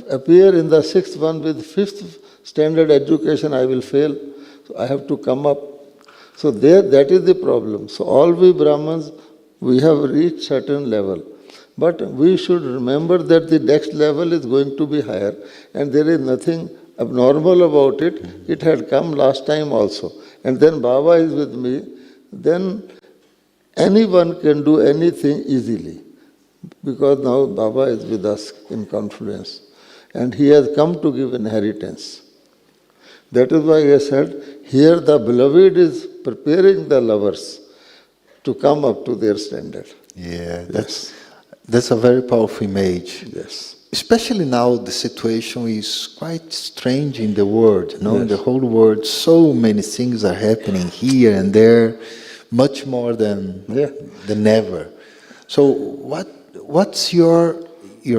appear in the 6th one with 5th standard education, I will fail. So I have to come up. So that is the problem. So all we Brahmins, we have reached certain level. But we should remember that the next level is going to be higher, and there is nothing abnormal about it. It had come last time also. And then Baba is with me, then anyone can do anything easily. Because now Baba is with us in confluence. And he has come to give inheritance. That is why I said, here the beloved is preparing the lovers to come up to their standard. Yeah, that's a very powerful image. Yes. Especially now the situation is quite strange in the world, you know, Yes. in the whole world, so many things are happening here and there, much more than ever. So what's your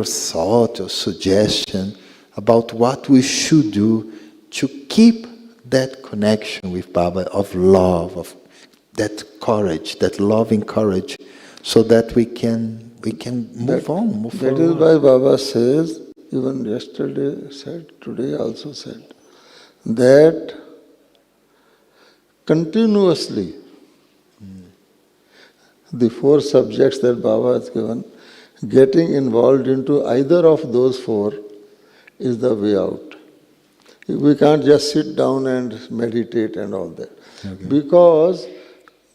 thought or suggestion about what we should do to keep that connection with Baba of love, of that courage, that loving courage, so that we can move on, move That forward. is why Baba says, even yesterday said, today also said, that continuously the 4 subjects that Baba has given, getting involved into either of those 4 is the way out. We can't just sit down and meditate and all that. Okay. Because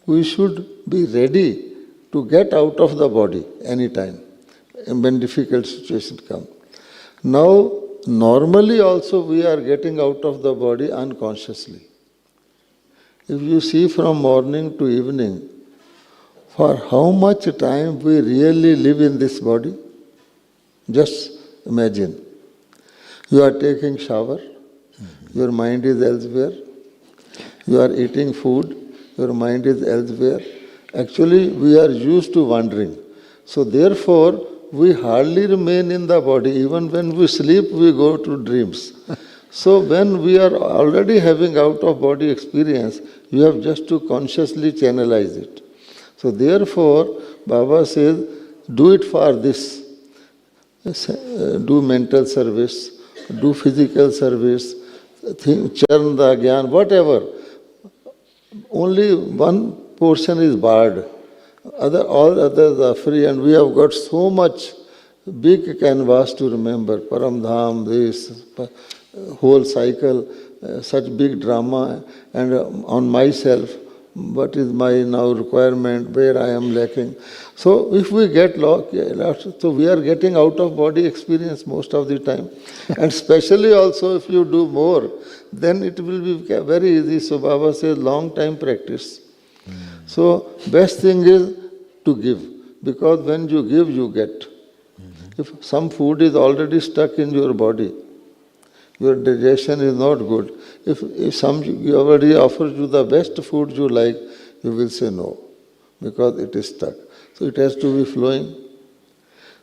we should be ready to get out of the body anytime when difficult situations come. Now, normally also we are getting out of the body unconsciously. If you see from morning to evening, for how much time we really live in this body? Just imagine. You are taking shower, your mind is elsewhere. You are eating food, your mind is elsewhere. Actually, we are used to wandering. So therefore, we hardly remain in the body. Even when we sleep, we go to dreams. So when we are already having out-of-body experience, you have just to consciously channelize it. So therefore, Baba says, do it for this. Do mental service, do physical service, churn the Gyan, whatever. Only one portion is barred. All others are free, and we have got so much big canvas to remember. Paramdham, this whole cycle, such big drama, and on myself, what is my now requirement, where I am lacking. So if we get lost, so we are getting out of body experience most of the time. And especially also if you do more, then it will be very easy. So Baba says long time practice. So best thing is to give, because when you give, you get. If some food is already stuck in your body, your digestion is not good. If somebody offers you the best food you like, you will say no, because it is stuck. So it has to be flowing.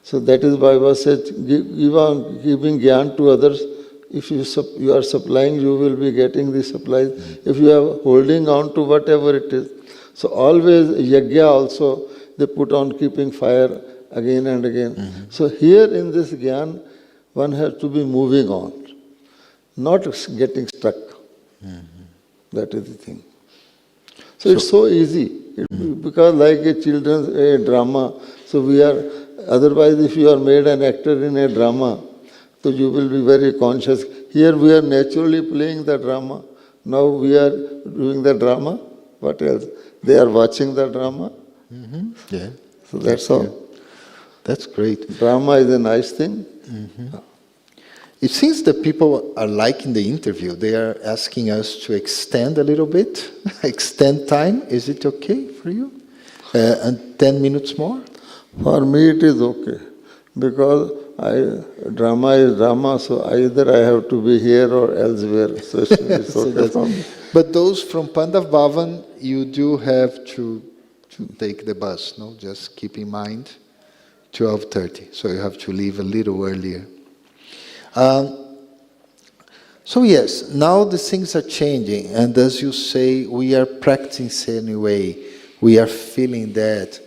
So that is why Baba says, giving Gyan to others. If you are supplying, you will be getting the supplies. If you are holding on to whatever it is. So always, yajna also, they put on keeping fire again and again. So here in this Gyan, one has to be moving on, not getting stuck. That is the thing. So it's so easy. Because like a children's drama, so we are, otherwise if you are made an actor in a drama, so you will be very conscious. Here we are naturally playing the drama. Now we are doing the drama. What else? They are watching the drama. Yeah. So that's all. That's great. Drama is a nice thing. It seems that people are liking the interview. They are asking us to extend a little bit, extend time. Is it okay for you? And 10 minutes more? For me it is okay, because drama is drama, so either I have to be here or elsewhere. So it's okay for me. But those from Pandav Bhavan, you do have to take the bus, no? Just keep in mind, 12:30. So you have to leave a little earlier. So yes, now the things are changing, and as you say, we are practicing anyway. We are feeling that.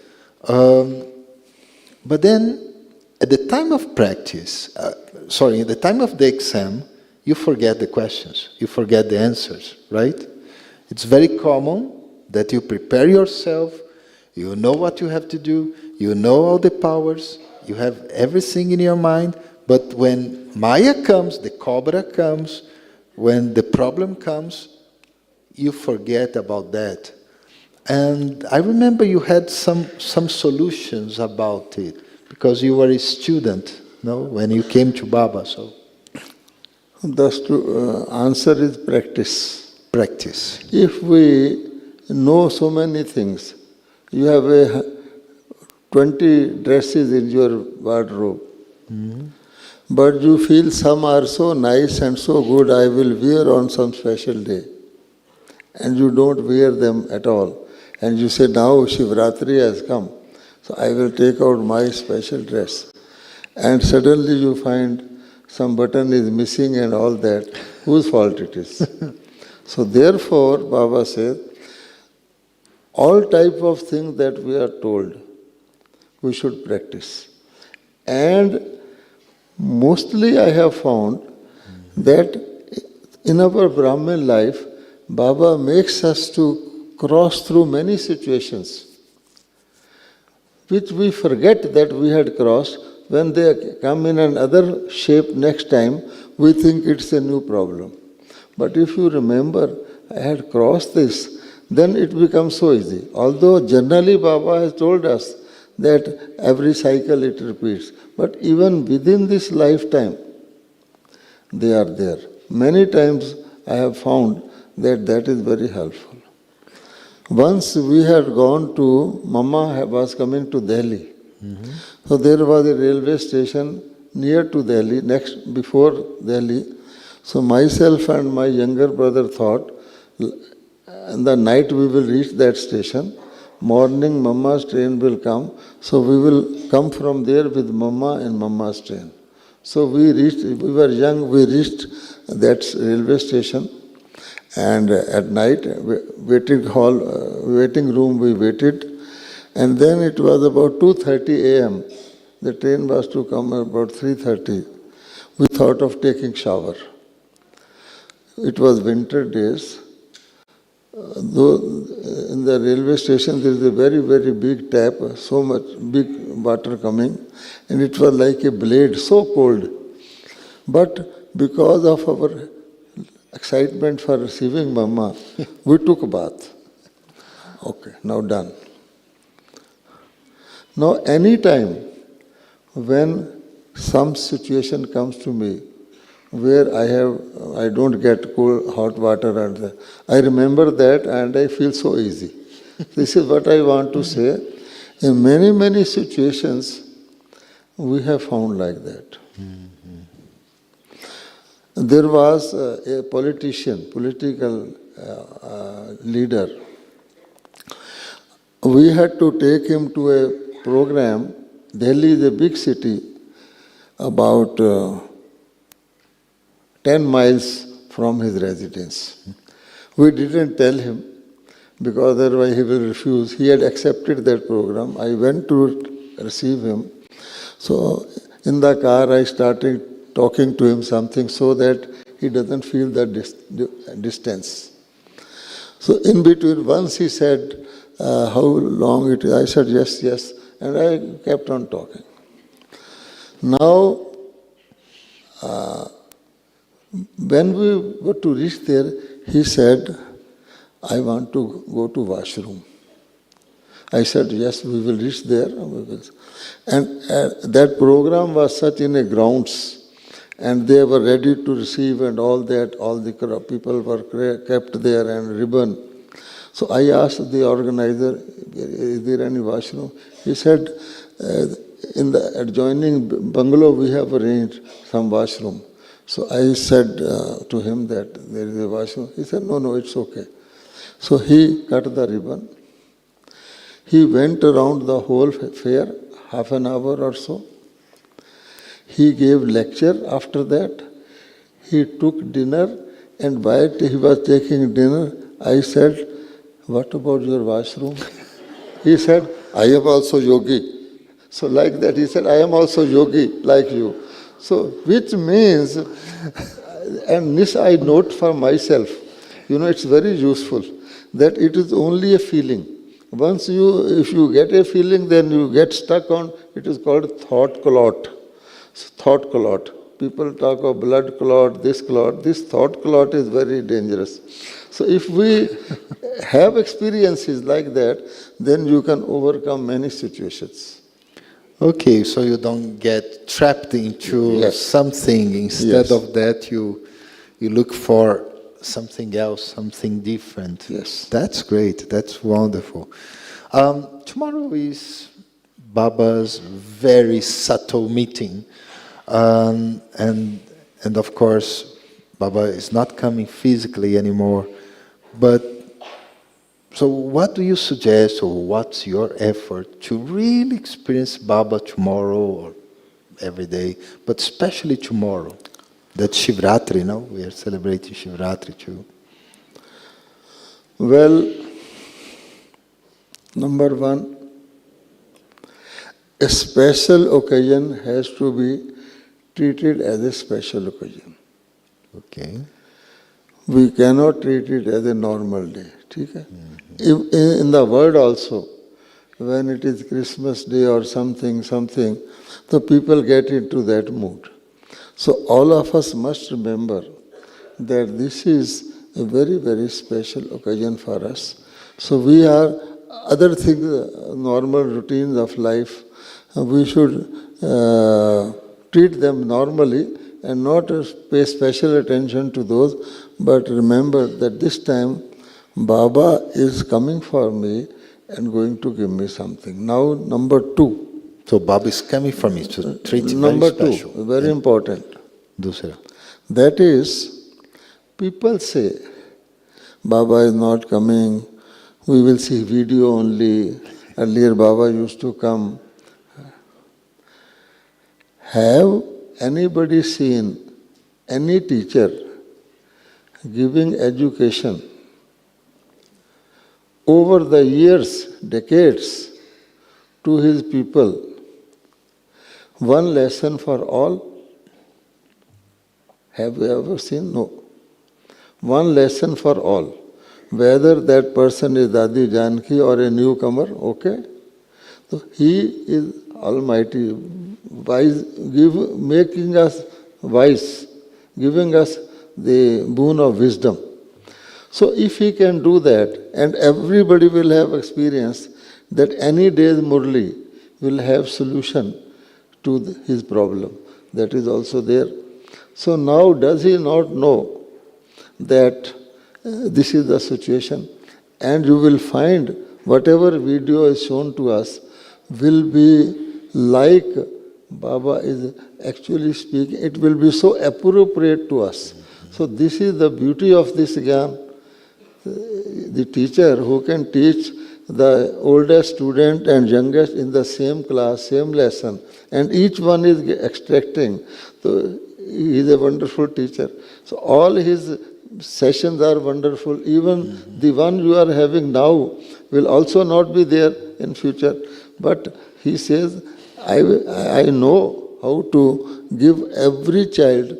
But then, at the time of practice, at the time of the exam, you forget the questions, you forget the answers, right? It's very common that you prepare yourself, you know what you have to do, you know all the powers, you have everything in your mind, but when Maya comes, the cobra comes, when the problem comes, you forget about that. And I remember you had some solutions about it, because you were a student, no, when you came to Baba. So, thus to answer is practice. Practice. If we know so many things, you have 20 dresses in your wardrobe, but you feel some are so nice and so good, I will wear on some special day, and you don't wear them at all. And you say, now Shivratri has come, so I will take out my special dress. And suddenly you find some button is missing and all that. Whose fault it is? So therefore, Baba said, all type of things that we are told, we should practice. And mostly I have found that in our Brahmin life, Baba makes us to cross through many situations, which we forget that we had crossed. When they come in another shape next time, we think it's a new problem. But if you remember, I had crossed this, then it becomes so easy. Although generally Baba has told us that every cycle it repeats. But even within this lifetime, they are there. Many times I have found that that is very helpful. Once we had gone to, Mama was coming to Delhi. So there was a railway station near to Delhi, before Delhi. So myself and my younger brother thought, in the night we will reach that station. Morning Mama's train will come, so we will come from there with Mama and Mama's train. So we were young, we reached that railway station, and at night, waiting room we waited, and then it was about 2:30 a.m. The train was to come about 3:30. We thought of taking shower. It was winter days. Though in the railway station there is a very, very big tap, so much big water coming, and it was like a blade, so cold. But because of our excitement for receiving Mama, we took a bath. Okay, now done. Now any time when some situation comes to me where I don't get cold hot water, and I remember that and I feel so easy. This is what I want to say. In many, many situations, we have found like that. There was a political leader. We had to take him to a program. Delhi is a big city, about 10 miles from his residence. We didn't tell him, because otherwise he will refuse. He had accepted that program. I went to receive him. So in the car I started talking to him something so that he doesn't feel that distance. So in between, once he said, how long it is? I said, yes, yes. And I kept on talking. Now, when we were to reach there, he said, I want to go to washroom. I said, yes, we will reach there. And that program was such in a grounds. and they were ready to receive and all that, all the people were kept there and ribbon. So I asked the organizer, is there any washroom? He said, in the adjoining bungalow we have arranged some washroom. So I said to him that there is a washroom. He said, no, it's okay. So he cut the ribbon. He went around the whole fair, half an hour or so. He gave lecture after that. He took dinner, and while he was taking dinner, I said, what about your washroom? He said, I am also yogi. So like that, he said, I am also yogi, like you. So, which means, and this I note for myself, it's very useful, that it is only a feeling. Once if you get a feeling, then you get stuck on, it is called thought clot. Thought clot. People talk of blood clot, this clot. This thought clot is very dangerous. So if we have experiences like that, then you can overcome many situations. Okay, so you don't get trapped into something. Instead of that, you look for something else, something different. Yes. That's great. That's wonderful. Tomorrow is Baba's very subtle meeting. And of course, Baba is not coming physically anymore. But so what do you suggest, or what's your effort to really experience Baba tomorrow or every day, but especially tomorrow? That's Shivratri, no? We are celebrating Shivratri too. Well, number one, a special occasion has to be treated as a special occasion. Okay. We cannot treat it as a normal day. Okay? In the world also, when it is Christmas Day or something, the people get into that mood. So all of us must remember that this is a very, very special occasion for us. So we are, other things, normal routines of life, we should treat them normally and not pay special attention to those, but remember that this time Baba is coming for me and going to give me something. Now, number two. So Baba is coming for me to treat it Number very special. two, very important. Dusera. That is, people say, Baba is not coming, we will see video only. Earlier Baba used to come. Have anybody seen any teacher giving education over the years, decades, to his people? One lesson for all? Have you ever seen? No. One lesson for all. Whether that person is Dadi Janki or a newcomer, okay? So he is Almighty, wise, making us wise, giving us the boon of wisdom. So if he can do that, and everybody will have experience that any day's Murli will have solution to his problem. That is also there. So now does he not know that this is the situation? And you will find whatever video is shown to us will be like Baba is actually speaking. It will be so appropriate to us. So this is the beauty of this Gyan. The teacher who can teach the oldest student and youngest in the same class, same lesson, and each one is extracting. So he is a wonderful teacher. So all his sessions are wonderful. Even the one you are having now will also not be there in future. But he says, I know how to give every child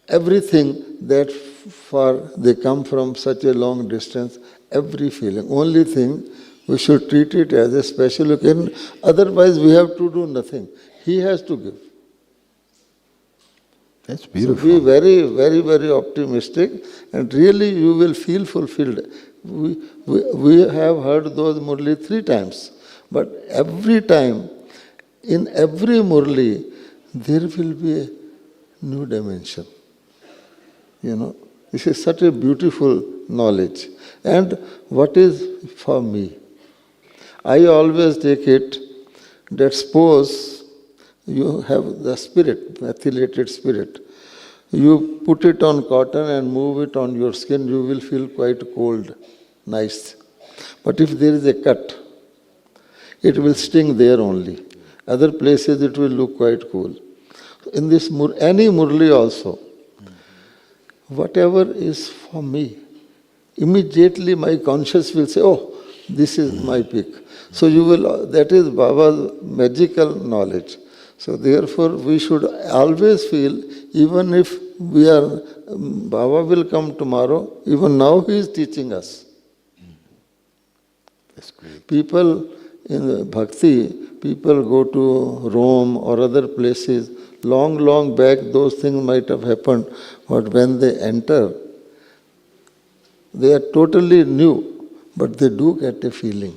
everything that for they come from such a long distance, every feeling. Only thing, we should treat it as a special occasion. Otherwise, we have to do nothing. He has to give. That's beautiful. So be very, very, very optimistic, and really you will feel fulfilled. We have heard those Murli 3 times, but every time, in every Murli, there will be a new dimension. This is such a beautiful knowledge. And what is for me? I always take it that suppose you have the spirit, methylated spirit. You put it on cotton and move it on your skin, you will feel quite cold, nice. But if there is a cut, it will sting there only. Other places it will look quite cool. In this any murli also, whatever is for me, immediately my conscience will say, oh, this is my peak. So that is Baba's magical knowledge. So therefore we should always feel, even if Baba will come tomorrow, even now he is teaching us. That's great. People in bhakti, people go to Rome or other places, long back those things might have happened, but when they enter, they are totally new, but they do get a feeling,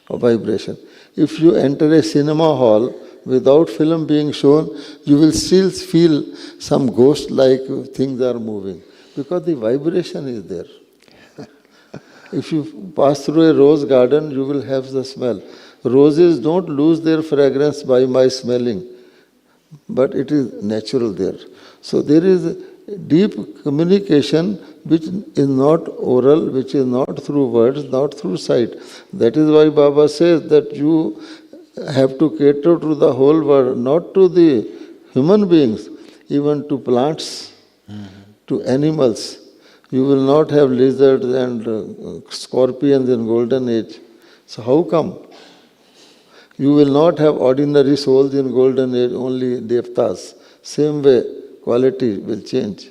a vibration. If you enter a cinema hall without film being shown, you will still feel some ghost-like things are moving, because the vibration is there. If you pass through a rose garden, you will have the smell. Roses don't lose their fragrance by my smelling, but it is natural there. So there is a deep communication which is not oral, which is not through words, not through sight. That is why Baba says that you have to cater to the whole world, not to the human beings, even to plants, to animals. You will not have lizards and scorpions in golden age. So how come? You will not have ordinary souls in golden age, only devtas. Same way, quality will change.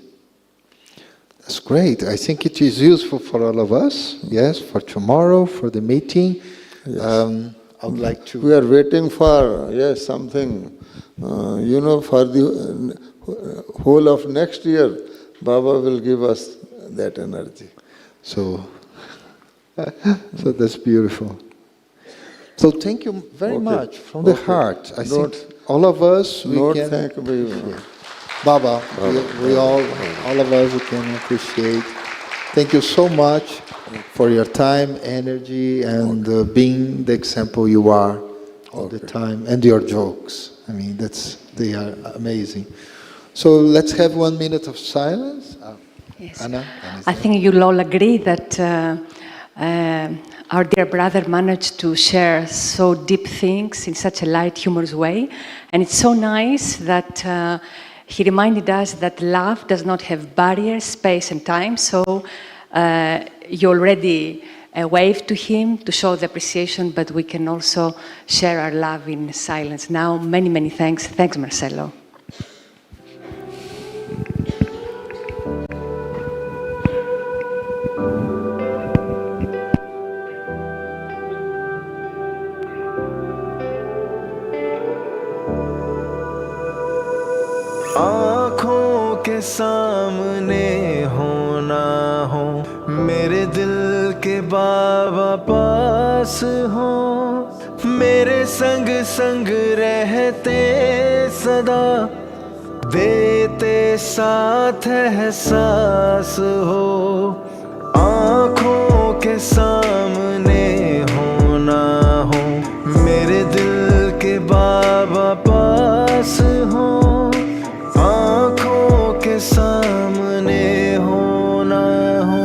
That's great. I think it is useful for all of us, yes, for tomorrow, for the meeting. Yes. I would like to... We are waiting for, something, for the whole of next year, Baba will give us that energy. So that's beautiful. So thank you very much from the heart. I think all of us, we can... thank you. Baba, we all of us, we can appreciate. Thank you so much for your time, energy, and being the example you are all the time, and your jokes. I mean, they are amazing. So let's have 1 minute of silence. Yes. Anna? I think you'll all agree that our dear brother managed to share so deep things in such a light, humorous way. And it's so nice that he reminded us that love does not have barriers, space and time. So you already waved to him to show the appreciation, but we can also share our love in silence. Now, many, many thanks. Thanks, Marcelo. आँखों के सामने हो ना हो, मेरे दिल के बाबा पास हो, मेरे संग संग रहते सदा, देते साथ एहसास हो। आँखों के सामने हो ना हो, मेरे दिल के बाबा पास हो, आँखों के सामने हो ना हो।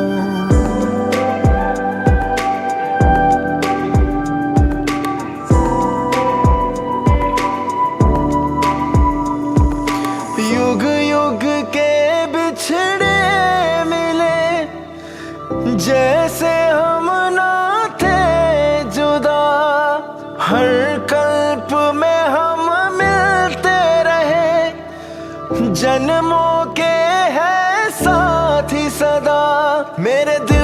युग युग के बिछड़े मिले, जैसे हम ना थे जुदा, हर कल्प में हम मिलते रहे, जन्मों के हैं साथी सदा। मेरे दिल